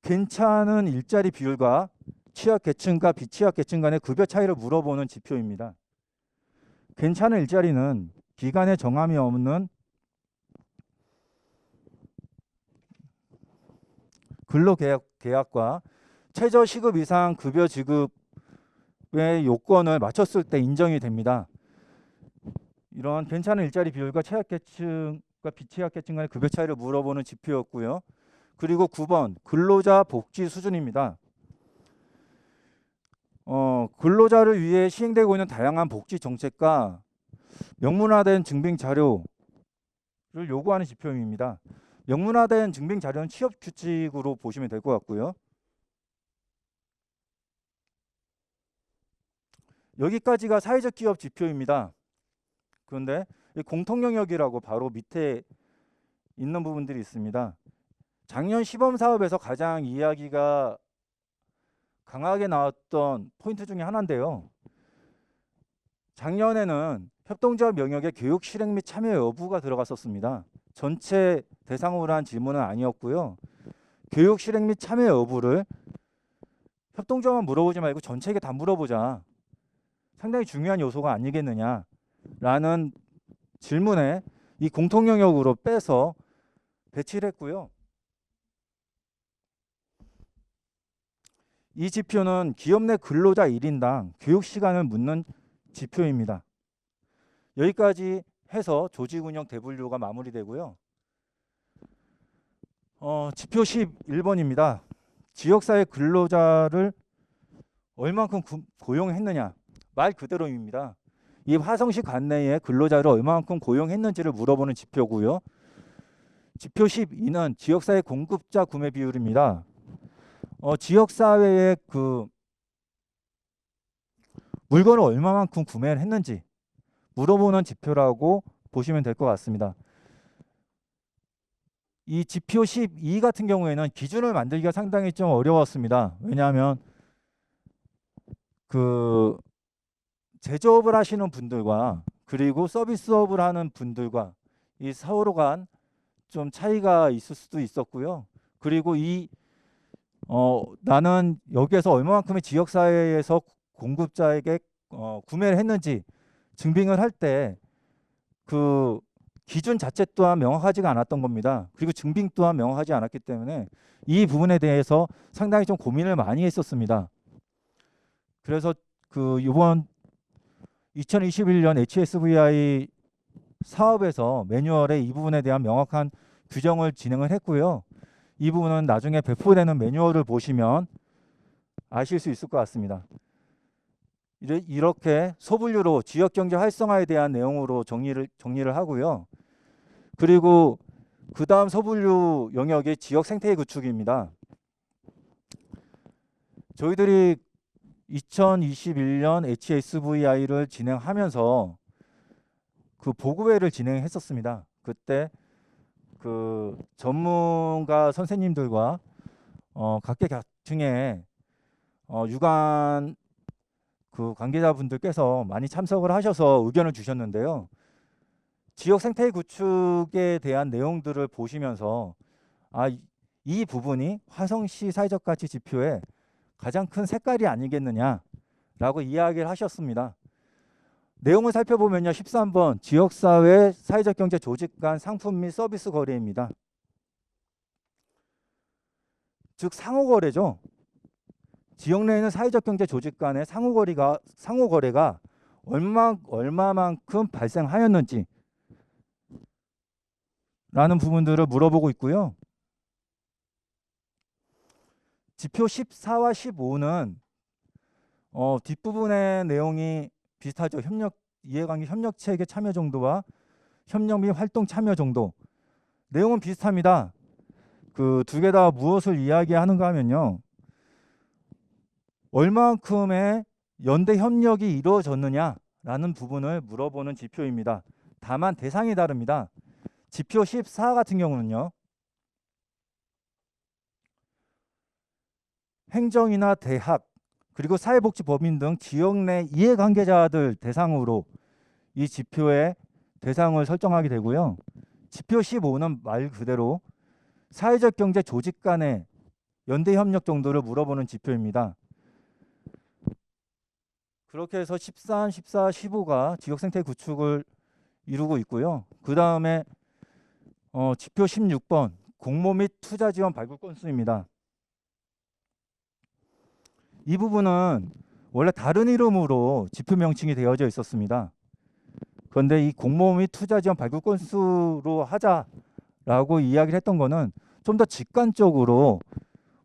C: 괜찮은 일자리 비율과 취약계층과 비취약계층 간의 급여 차이를 물어보는 지표입니다. 괜찮은 일자리는 기간에 정함이 없는 근로계약과 최저시급 이상 급여 지급의 요건을 맞췄을 때 인정이 됩니다. 이런 괜찮은 일자리 비율과 취약계층과 비취약계층 간의 급여 차이를 물어보는 지표였고요. 그리고 9번 근로자 복지 수준입니다. 근로자를 위해 시행되고 있는 다양한 복지 정책과 명문화된 증빙 자료를 요구하는 지표입니다. 명문화된 증빙 자료는 취업 규칙으로 보시면 될 것 같고요. 여기까지가 사회적 기업 지표입니다. 그런데 이 공통 영역이라고 바로 밑에 있는 부분들이 있습니다. 작년 시범 사업에서 가장 이야기가 강하게 나왔던 포인트 중에 하나인데요. 작년에는 협동조합 영역에 교육 실행 및 참여 여부가 들어갔었습니다. 전체 대상으로 한 질문은 아니었고요. 교육 실행 및 참여 여부를 협동조합만 물어보지 말고 전체에게 다 물어보자. 상당히 중요한 요소가 아니겠느냐라는 질문에 이 공통 영역으로 빼서 배치를 했고요. 이 지표는 기업 내 근로자 1인당 교육 시간을 묻는 지표입니다. 여기까지 해서 조직 운영 대분류가 마무리되고요. 지표 11번입니다. 지역사회 근로자를 얼만큼 고용했느냐. 말 그대로입니다. 이 화성시 관내에 근로자를 얼만큼 고용했는지를 물어보는 지표고요. 지표 12는 지역사회 공급자 구매 비율입니다. 지역사회의 그 물건을 얼마만큼 구매를 했는지 물어보는 지표라고 보시면 될 것 같습니다. 이 지표 12 같은 경우에는 기준을 만들기가 상당히 좀 어려웠습니다. 왜냐하면 그 제조업을 하시는 분들과 그리고 서비스업을 하는 분들과 이 서로 간 좀 차이가 있을 수도 있었고요. 그리고 나는 여기에서 얼마만큼의 지역사회에서 공급자에게 구매를 했는지 증빙을 할 때 그 기준 자체 또한 명확하지가 않았던 겁니다. 그리고 증빙 또한 명확하지 않았기 때문에 이 부분에 대해서 상당히 좀 고민을 많이 했었습니다. 그래서 그 이번 2021년 HSVI 사업에서 매뉴얼에 이 부분에 대한 명확한 규정을 진행을 했고요. 이 부분은 나중에 배포되는 매뉴얼을 보시면 아실 수 있을 것 같습니다. 이렇게 소분류로 지역경제 활성화에 대한 내용으로 정리를 하고요. 그리고 그 다음 소분류 영역이 지역 생태계 구축입니다. 저희들이 2021년 HSVI를 진행하면서 그 보고회를 진행했었습니다. 그때 그 전문가 선생님들과 각계각층의 유관 그 관계자분들께서 많이 참석을 하셔서 의견을 주셨는데요. 지역 생태 구축에 대한 내용들을 보시면서 이 부분이 화성시 사회적 가치 지표의 가장 큰 색깔이 아니겠느냐라고 이야기를 하셨습니다. 내용을 살펴보면요. 13번 지역사회 사회적 경제 조직 간 상품 및 서비스 거래입니다. 즉 상호거래죠. 지역 내에 있는 사회적 경제 조직 간의 상호거래가 얼마만큼 발생하였는지 라는 부분들을 물어보고 있고요. 지표 14와 15는 뒷부분의 내용이 비슷하죠. 이해관계 협력체계 참여 정도와 협력 및 활동 참여 정도. 내용은 비슷합니다. 그 두 개 다 무엇을 이야기하는가 하면요. 얼마만큼의 연대 협력이 이루어졌느냐라는 부분을 물어보는 지표입니다. 다만 대상이 다릅니다. 지표 14 같은 경우는요. 행정이나 대학 그리고 사회복지법인 등 지역 내 이해관계자들 대상으로 이 지표의 대상을 설정하게 되고요. 지표 15는 말 그대로 사회적 경제 조직 간의 연대 협력 정도를 물어보는 지표입니다. 그렇게 해서 13, 14, 15가 지역 생태 구축을 이루고 있고요. 그 다음에 지표 16번 공모 및 투자 지원 발굴 건수입니다. 이 부분은 원래 다른 이름으로 지표 명칭이 되어져 있었습니다. 그런데 이 공모 및 투자 지원 발굴 건수로 하자라고 이야기를 했던 거는 좀 더 직관적으로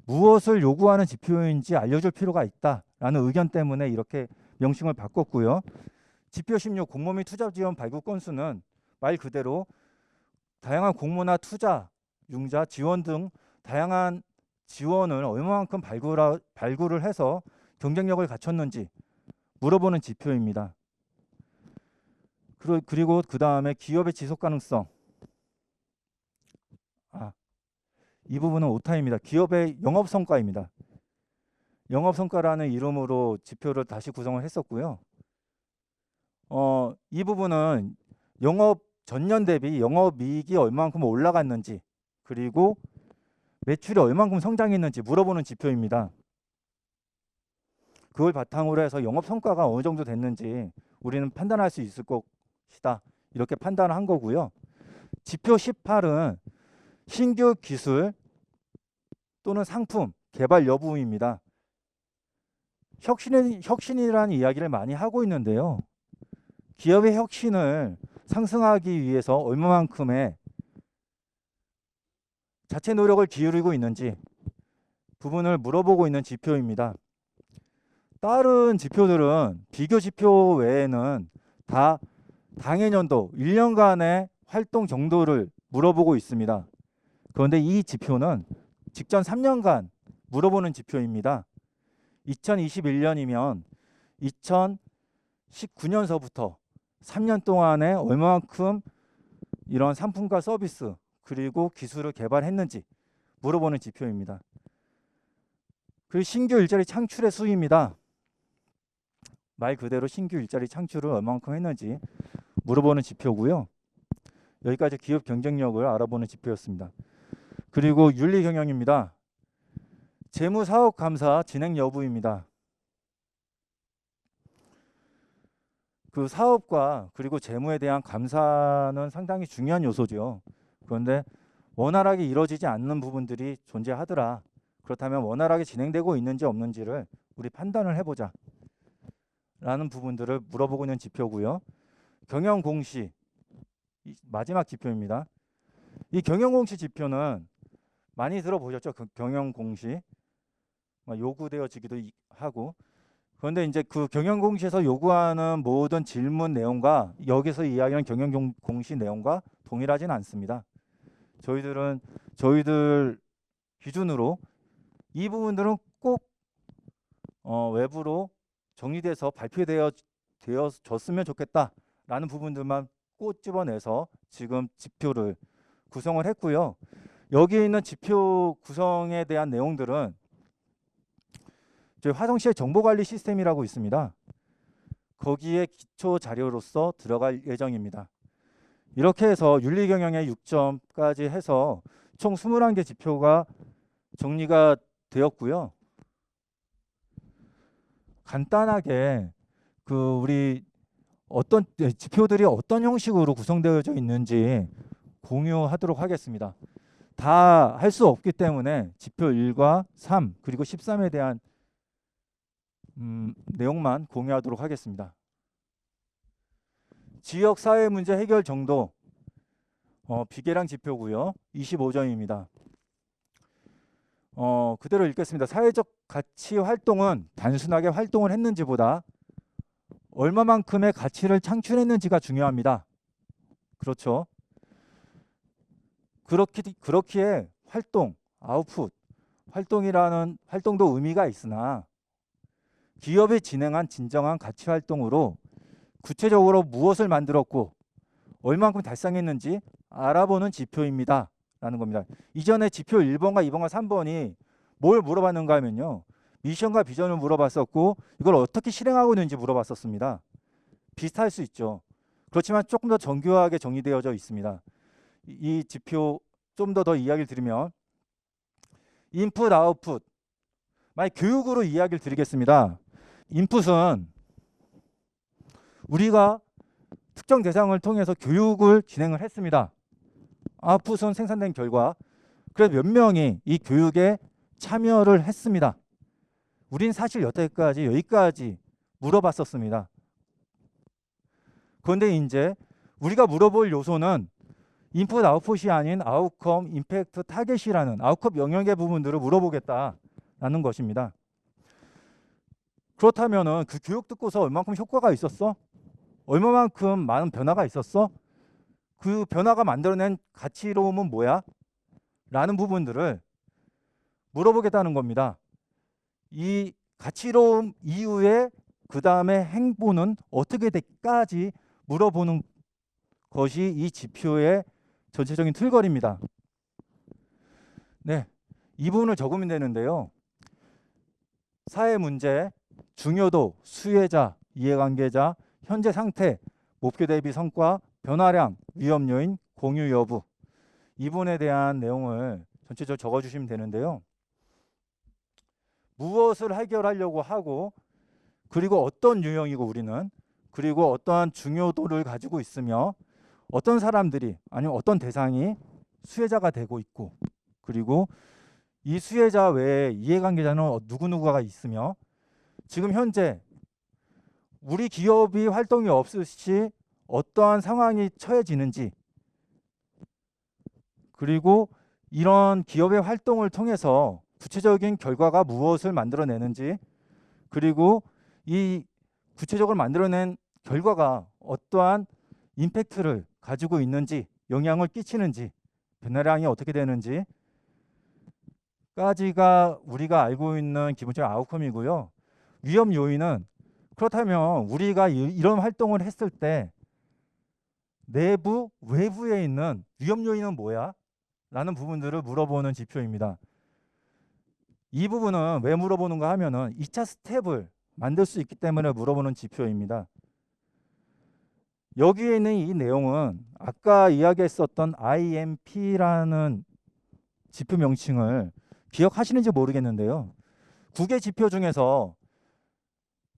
C: 무엇을 요구하는 지표인지 알려줄 필요가 있다라는 의견 때문에 이렇게 명칭을 바꿨고요. 지표 16 공모 및 투자 지원 발굴 건수는 말 그대로 다양한 공모나 투자, 융자, 지원 등 다양한 지원을 얼마만큼 발굴을 해서 경쟁력을 갖췄는지 물어보는 지표입니다. 그리고 그 다음에 기업의 지속 가능성. 이 부분은 오타입니다. 기업의 영업 성과입니다. 영업 성과라는 이름으로 지표를 다시 구성을 했었고요. 이 부분은 영업 전년 대비 영업이익이 얼마만큼 올라갔는지 그리고 매출이 얼마만큼 성장했는지 물어보는 지표입니다. 그걸 바탕으로 해서 영업 성과가 어느 정도 됐는지 우리는 판단할 수 있을 것이다. 이렇게 판단을 한 거고요. 지표 18은 신규 기술 또는 상품 개발 여부입니다. 혁신이라는 이야기를 많이 하고 있는데요. 기업의 혁신을 상승하기 위해서 얼마만큼의 자체 노력을 기울이고 있는지 부분을 물어보고 있는 지표입니다. 다른 지표들은 비교 지표 외에는 다 당해년도 1년간의 활동 정도를 물어보고 있습니다. 그런데 이 지표는 직전 3년간 물어보는 지표입니다. 2021년이면 2019년서부터 3년 동안에 얼마만큼 이런 상품과 서비스 그리고 기술을 개발했는지 물어보는 지표입니다. 그리고 신규 일자리 창출의 수입니다. 말 그대로 신규 일자리 창출을 얼마만큼 했는지 물어보는 지표고요. 여기까지 기업 경쟁력을 알아보는 지표였습니다. 그리고 윤리 경영입니다. 재무 사업 감사 진행 여부입니다. 그 사업과 그리고 재무에 대한 감사는 상당히 중요한 요소죠. 그런데 원활하게 이루어지지 않는 부분들이 존재하더라. 그렇다면 원활하게 진행되고 있는지 없는지를 우리 판단을 해보자 라는 부분들을 물어보고 있는 지표고요. 경영공시 마지막 지표입니다. 이 경영공시 지표는 많이 들어보셨죠? 그 경영공시 요구되어지기도 하고, 그런데 이제 그 경영공시에서 요구하는 모든 질문 내용과 여기서 이야기하는 경영공시 내용과 동일하진 않습니다. 저희들 기준으로 이 부분들은 꼭 외부로 정리돼서 발표되어졌으면 좋겠다라는 부분들만 꼭 집어내서 지금 지표를 구성을 했고요. 여기에 있는 지표 구성에 대한 내용들은 저희 화성시의 정보관리 시스템이라고 있습니다. 거기에 기초 자료로서 들어갈 예정입니다. 이렇게 해서 윤리경영의 6점까지 해서 총 21개 지표가 정리가 되었고요. 간단하게 우리 어떤 지표들이 어떤 형식으로 구성되어져 있는지 공유하도록 하겠습니다. 다 할 수 없기 때문에 지표 1과 3 그리고 13에 대한 내용만 공유하도록 하겠습니다. 지역 사회 문제 해결 정도 비계량 지표고요. 25점입니다. 그대로 읽겠습니다. 사회적 가치 활동은 단순하게 활동을 했는지보다 얼마만큼의 가치를 창출했는지가 중요합니다. 그렇죠. 그렇기에 활동, 아웃풋, 활동이라는 활동도 의미가 있으나 기업이 진행한 진정한 가치 활동으로 구체적으로 무엇을 만들었고 얼마만큼 달성했는지 알아보는 지표입니다. 라는 겁니다. 이전에 지표 1번과 2번과 3번이 뭘 물어봤는가 하면요. 미션과 비전을 물어봤었고 이걸 어떻게 실행하고 있는지 물어봤었습니다. 비슷할 수 있죠. 그렇지만 조금 더 정교하게 정리되어져 있습니다. 이 지표 좀 더 이야기를 드리면 인풋, 아웃풋 만약 교육으로 이야기를 드리겠습니다. 인풋은 우리가 특정 대상을 통해서 교육을 진행을 했습니다. 아웃풋은 생산된 결과. 그래서 몇 명이 이 교육에 참여를 했습니다. 우린 사실 여기까지 물어봤었습니다. 그런데 이제 우리가 물어볼 요소는 인풋 아웃풋이 아닌 아웃컴, 임팩트, 타겟이라는 아웃컴 영역의 부분들을 물어보겠다라는 것입니다. 그렇다면은 그 교육 듣고서 얼만큼 효과가 있었어? 얼마만큼 많은 변화가 있었어? 그 변화가 만들어낸 가치로움은 뭐야? 라는 부분들을 물어보겠다는 겁니다. 이 가치로움 이후에 그 다음에 행보는 어떻게 될까지 물어보는 것이 이 지표의 전체적인 틀거리입니다. 네, 이 부분을 적으면 되는데요. 사회 문제, 중요도, 수혜자, 이해관계자, 현재 상태, 목표 대비 성과, 변화량, 위험 요인, 공유 여부, 이 부분에 대한 내용을 전체적으로 적어주시면 되는데요. 무엇을 해결하려고 하고, 그리고 어떤 유형이고 우리는, 그리고 어떠한 중요도를 가지고 있으며 어떤 사람들이 아니면 어떤 대상이 수혜자가 되고 있고, 그리고 이 수혜자 외에 이해관계자는 누구누구가 있으며, 지금 현재 우리 기업이 활동이 없을 시 어떠한 상황이 처해지는지, 그리고 이런 기업의 활동을 통해서 구체적인 결과가 무엇을 만들어내는지, 그리고 이 구체적으로 만들어낸 결과가 어떠한 임팩트를 가지고 있는지, 영향을 끼치는지, 변화량이 어떻게 되는지 까지가 우리가 알고 있는 기본적인 아웃컴이고요. 위험 요인은, 그렇다면 우리가 이런 활동을 했을 때 내부, 외부에 있는 위험 요인은 뭐야? 라는 부분들을 물어보는 지표입니다. 이 부분은 왜 물어보는가 하면은 2차 스텝을 만들 수 있기 때문에 물어보는 지표입니다. 여기에 있는 이 내용은 아까 이야기했었던 IMP라는 지표 명칭을 기억하시는지 모르겠는데요. 9개 지표 중에서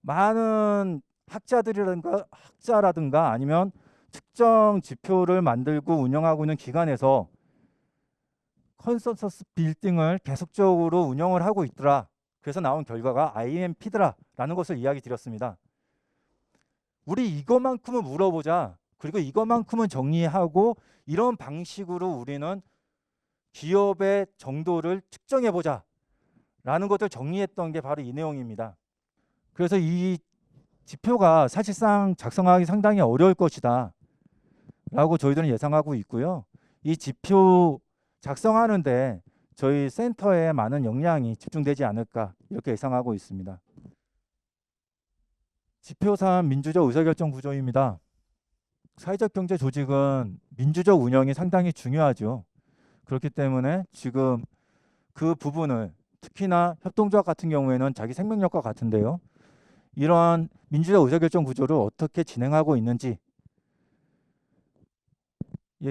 C: 많은 학자라든가 아니면 특정 지표를 만들고 운영하고 있는 기관에서 컨센서스 빌딩을 계속적으로 운영을 하고 있더라. 그래서 나온 결과가 IMP더라 라는 것을 이야기 드렸습니다. 우리 이것만큼은 물어보자. 그리고 이것만큼은 정리하고 이런 방식으로 우리는 기업의 정도를 측정해보자 라는 것을 정리했던 게 바로 이 내용입니다. 그래서 이 지표가 사실상 작성하기 상당히 어려울 것이다 라고 저희들은 예상하고 있고요. 이 지표 작성하는데 저희 센터에 많은 역량이 집중되지 않을까 이렇게 예상하고 있습니다. 지표 3 민주적 의사결정 구조입니다. 사회적 경제 조직은 민주적 운영이 상당히 중요하죠. 그렇기 때문에 지금 그 부분을 특히나 협동조합 같은 경우에는 자기 생명력과 같은데요. 이러한 민주적 의사결정 구조를 어떻게 진행하고 있는지에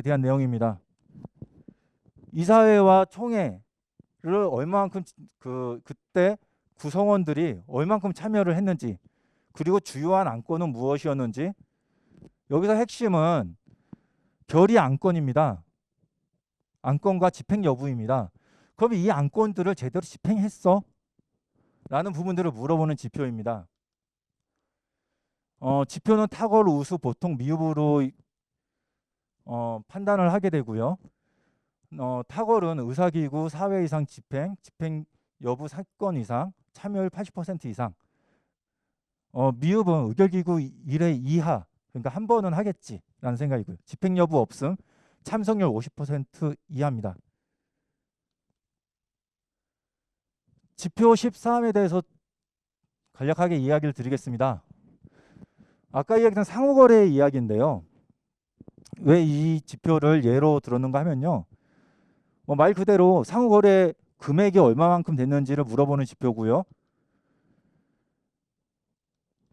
C: 대한 내용입니다. 이사회와 총회를 얼마만큼 그때 구성원들이 얼만큼 참여를 했는지, 그리고 주요한 안건은 무엇이었는지, 여기서 핵심은 결의 안건입니다. 안건과 집행 여부입니다. 그럼 이 안건들을 제대로 집행했어? 라는 부분들을 물어보는 지표입니다. 지표는 탁월, 우수, 보통, 미흡으로 판단을 하게 되고요. 탁월은 의사기구 4회 이상 집행 여부 사건 이상, 참여율 80% 이상. 미흡은 의결기구 1회 이하, 그러니까 한 번은 하겠지라는 생각이고요. 집행 여부 없음, 참석률 50% 이하입니다. 지표 13에 대해서 간략하게 이야기를 드리겠습니다. 아까 이야기했던 상호거래 이야기인데요. 왜 이 지표를 예로 들었는가 하면요. 말 그대로 상호거래 금액이 얼마만큼 됐는지를 물어보는 지표고요.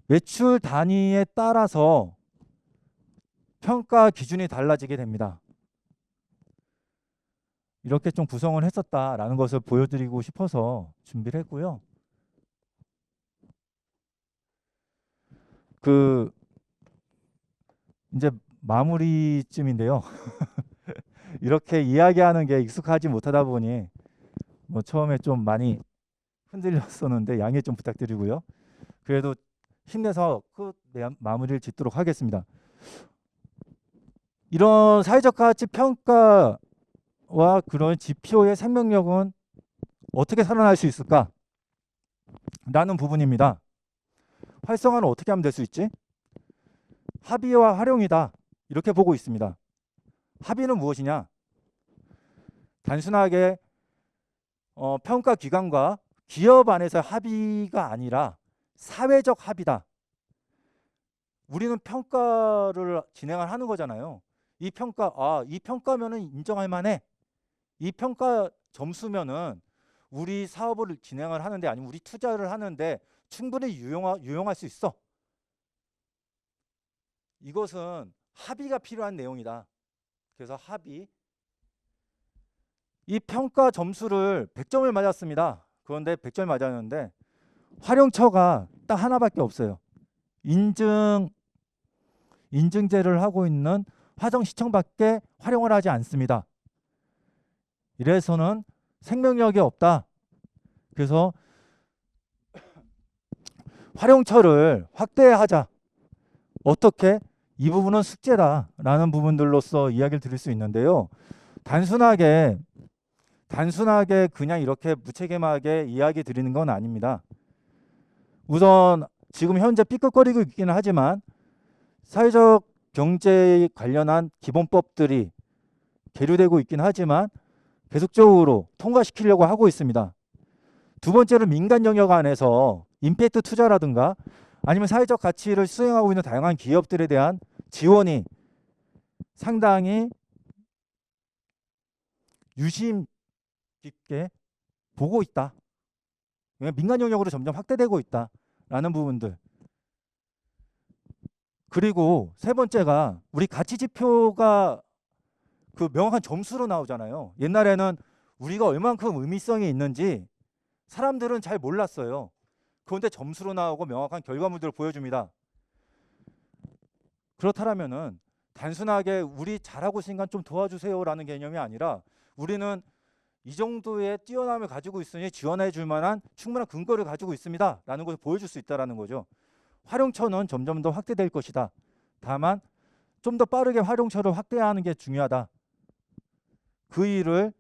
C: 매출 단위에 따라서 평가 기준이 달라지게 됩니다. 이렇게 좀 구성을 했었다라는 것을 보여드리고 싶어서 준비를 했고요. 이제 마무리쯤인데요. 이렇게 이야기하는 게 익숙하지 못하다 보니 처음에 좀 많이 흔들렸었는데 양해 좀 부탁드리고요. 그래도 힘내서 마무리를 짓도록 하겠습니다. 이런 사회적 가치 평가와 그런 지표의 생명력은 어떻게 살아날 수 있을까? 라는 부분입니다. 활성화는 어떻게 하면 될 수 있지? 합의와 활용이다 이렇게 보고 있습니다. 합의는 무엇이냐? 단순하게 평가 기관과 기업 안에서 합의가 아니라 사회적 합의다. 우리는 평가를 진행을 하는 거잖아요. 이 평가면은 인정할 만해. 이 평가 점수면은 우리 사업을 진행을 하는데 아니면 우리 투자를 하는데 충분히 유용할 수 있어. 이것은 합의가 필요한 내용이다. 그래서 합의. 이 평가 점수를 100점을 맞았습니다. 그런데 100점을 맞았는데 활용처가 딱 하나밖에 없어요. 인증제를 하고 있는 화정시청밖에 활용을 하지 않습니다. 이래서는 생명력이 없다. 그래서 활용처를 확대하자. 어떻게? 이 부분은 숙제다라는 부분들로서 이야기를 드릴 수 있는데요. 단순하게 그냥 이렇게 무책임하게 이야기 드리는 건 아닙니다. 우선 지금 현재 삐걱거리고 있기는 하지만 사회적 경제에 관련한 기본법들이 계류되고 있긴 하지만 계속적으로 통과시키려고 하고 있습니다. 두 번째로 민간 영역 안에서 임팩트 투자라든가 아니면 사회적 가치를 수행하고 있는 다양한 기업들에 대한 지원이 상당히 유심 깊게 보고 있다. 민간 영역으로 점점 확대되고 있다라는 부분들. 그리고 세 번째가 우리 가치 지표가 그 명확한 점수로 나오잖아요. 옛날에는 우리가 얼만큼 의미성이 있는지 사람들은 잘 몰랐어요. 그런데 점수로 나오고 명확한 결과물들을 보여줍니다. 그렇다면은 단순하게 우리 잘하고 있으니까 좀 도와주세요라는 개념이 아니라 우리는 이 정도의 뛰어남을 가지고 있으니 지원해 줄 만한 충분한 근거를 가지고 있습니다 라는 것을 보여줄 수 있다는 거죠. 활용처는 점점 더 확대될 것이다. 다만 좀 더 빠르게 활용처를 확대하는 게 중요하다. 그 일을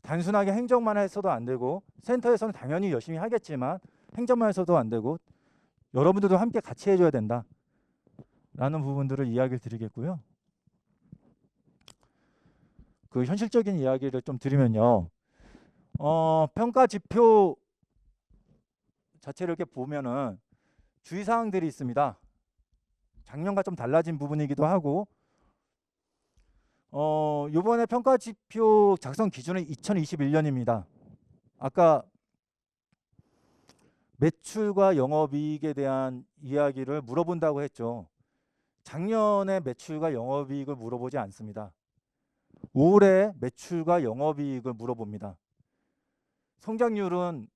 C: 단순하게 행정만 해서도 안 되고 센터에서는 당연히 열심히 하겠지만 행정만 해서도 안 되고 여러분들도 함께 같이 해줘야 된다 라는 부분들을 이야기를 드리겠고요. 그 현실적인 이야기를 좀 드리면요. 평가 지표 자체를 이렇게 보면은 주의사항들이 있습니다. 작년과 좀 달라진 부분이기도 하고 이번에 평가 지표 작성 기준은 2021년입니다. 아까 매출과 영업이익에 대한 이야기를 물어본다고 했죠. 작년에 매출과 영업이익을 물어보지 않습니다. 올해 매출과 영업이익을 물어봅니다. 성장률은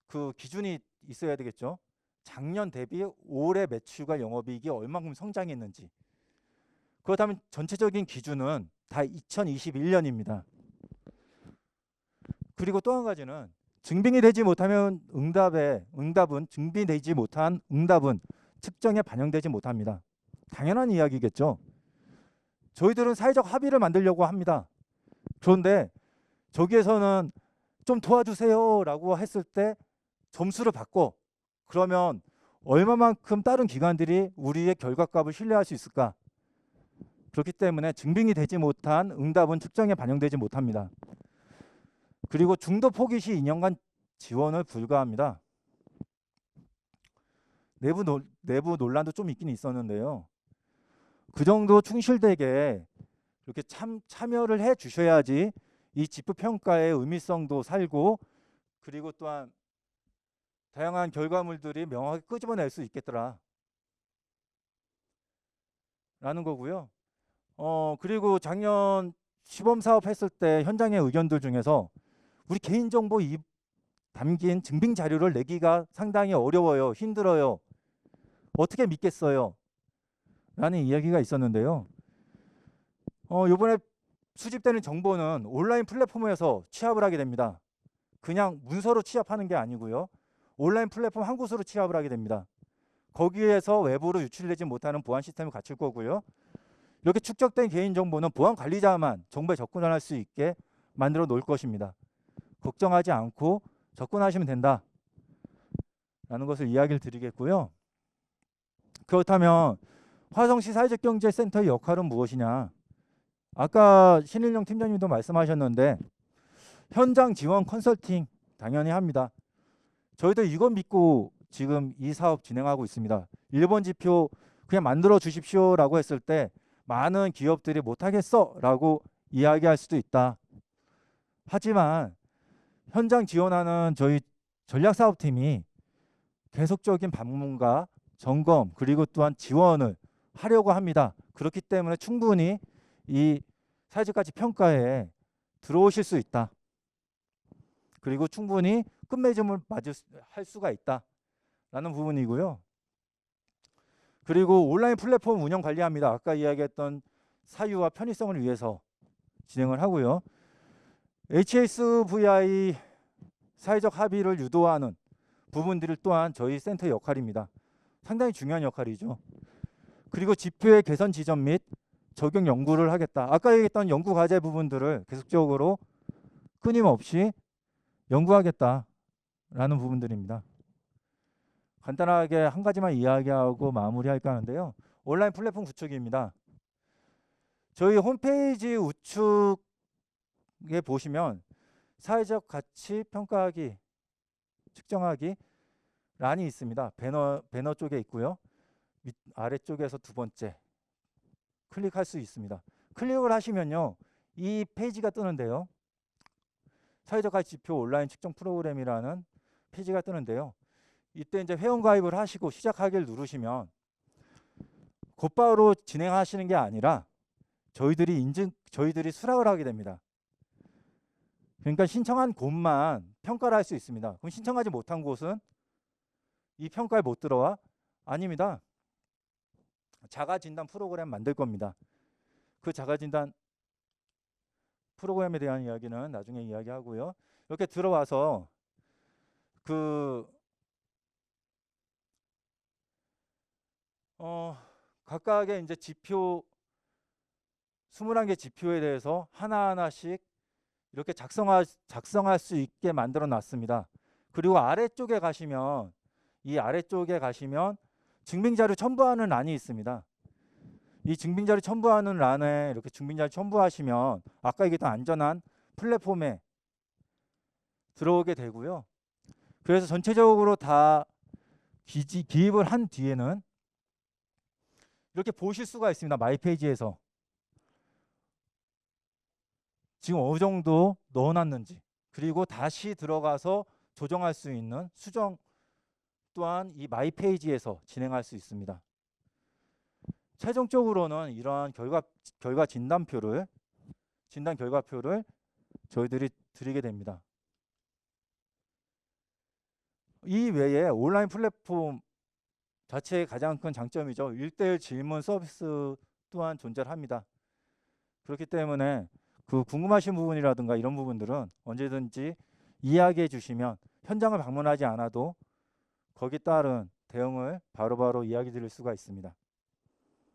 C: 그 기준이 있어야 되겠죠. 작년 대비 올해 매출과 영업이익이 얼마큼 성장했는지. 그렇다면 전체적인 기준은 다 2021년입니다. 그리고 또 한 가지는 증빙이 되지 못하면 응답은 증빙되지 못한 응답은 측정에 반영되지 못합니다. 당연한 이야기겠죠. 저희들은 사회적 합의를 만들려고 합니다. 그런데 저기에서는 좀 도와주세요 라고 했을 때 점수를 받고 그러면 얼마만큼 다른 기관들이 우리의 결과값을 신뢰할 수 있을까? 그렇기 때문에 증빙이 되지 못한 응답은 측정에 반영되지 못합니다. 그리고 중도 포기 시 2년간 지원을 불가합니다. 내부 논란도 좀 있긴 있었는데요. 그 정도 충실되게 이렇게 참여를 해 주셔야지 이 지표 평가의 의미성도 살고 그리고 또한 다양한 결과물들이 명확하게 끄집어낼 수 있겠더라 라는 거고요. 그리고 작년 시범 사업 했을 때 현장의 의견들 중에서 우리 개인정보 담긴 증빙 자료를 내기가 상당히 어려워요. 힘들어요. 어떻게 믿겠어요? 라는 이야기가 있었는데요. 이번에 수집되는 정보는 온라인 플랫폼에서 취합을 하게 됩니다. 그냥 문서로 취합하는 게 아니고요. 온라인 플랫폼 한 곳으로 취합을 하게 됩니다. 거기에서 외부로 유출되지 못하는 보안 시스템을 갖출 거고요. 이렇게 축적된 개인정보는 보안 관리자만 정보에 접근할 수 있게 만들어 놓을 것입니다. 걱정하지 않고 접근하시면 된다 라는 것을 이야기를 드리겠고요. 그렇다면 화성시 사회적경제센터의 역할은 무엇이냐? 아까 신일용 팀장님도 말씀하셨는데 현장 지원 컨설팅 당연히 합니다. 저희도 이거 믿고 지금 이 사업 진행하고 있습니다. 1번 지표 그냥 만들어 주십시오라고 했을 때 많은 기업들이 못하겠어라고 이야기할 수도 있다. 하지만 현장 지원하는 저희 전략사업팀이 계속적인 방문과 점검 그리고 또한 지원을 하려고 합니다. 그렇기 때문에 충분히 이 사회적 가치 평가에 들어오실 수 있다. 그리고 충분히 끝맺음을 할 수가 있다라는 부분이고요. 그리고 온라인 플랫폼 운영 관리합니다. 아까 이야기했던 사유와 편의성을 위해서 진행을 하고요. HSVI 사회적 합의를 유도하는 부분들이 또한 저희 센터의 역할입니다. 상당히 중요한 역할이죠. 그리고 지표의 개선 지점 및 적용 연구를 하겠다. 아까 얘기했던 연구 과제 부분들을 계속적으로 끊임없이 연구하겠다라는 부분들입니다. 간단하게 한 가지만 이야기하고 마무리할까 하는데요. 온라인 플랫폼 구축입니다. 저희 홈페이지 우측에 보시면 사회적 가치 평가하기, 측정하기 란이 있습니다. 배너 쪽에 있고요. 아래쪽에서 두 번째 클릭할 수 있습니다. 클릭을 하시면요. 이 페이지가 뜨는데요. 사회적 가치 지표 온라인 측정 프로그램이라는 페이지가 뜨는데요. 이때 이제 회원 가입을 하시고 시작하기를 누르시면 곧바로 진행하시는 게 아니라 저희들이 수락을 하게 됩니다. 그러니까 신청한 곳만 평가를 할 수 있습니다. 그럼 신청하지 못한 곳은 이 평가에 못 들어와? 아닙니다. 자가 진단 프로그램 만들 겁니다. 그 자가 진단 프로그램에 대한 이야기는 나중에 이야기하고요. 이렇게 들어와서 각각의 이제 지표 21개 지표에 대해서 하나하나씩 이렇게 작성할 수 있게 만들어 놨습니다. 그리고 아래쪽에 가시면 증빙자료 첨부하는 란이 있습니다. 이 증빙자료 첨부하는 란에 이렇게 증빙자료 첨부하시면 아까 얘기했던 안전한 플랫폼에 들어오게 되고요. 그래서 전체적으로 다 기입을 한 뒤에는 이렇게 보실 수가 있습니다. 마이 페이지에서 지금 어느 정도 넣어놨는지, 그리고 다시 들어가서 조정할 수 있는 수정 또한 이 마이 페이지에서 진행할 수 있습니다. 최종적으로는 이러한 진단 결과표를 저희들이 드리게 됩니다. 이 외에 온라인 플랫폼 자체의 가장 큰 장점이죠. 1:1 질문 서비스 또한 존재를 합니다. 그렇기 때문에 그 궁금하신 부분이라든가 이런 부분들은 언제든지 이야기해 주시면 현장을 방문하지 않아도 거기에 따른 대응을 바로바로 이야기 드릴 수가 있습니다.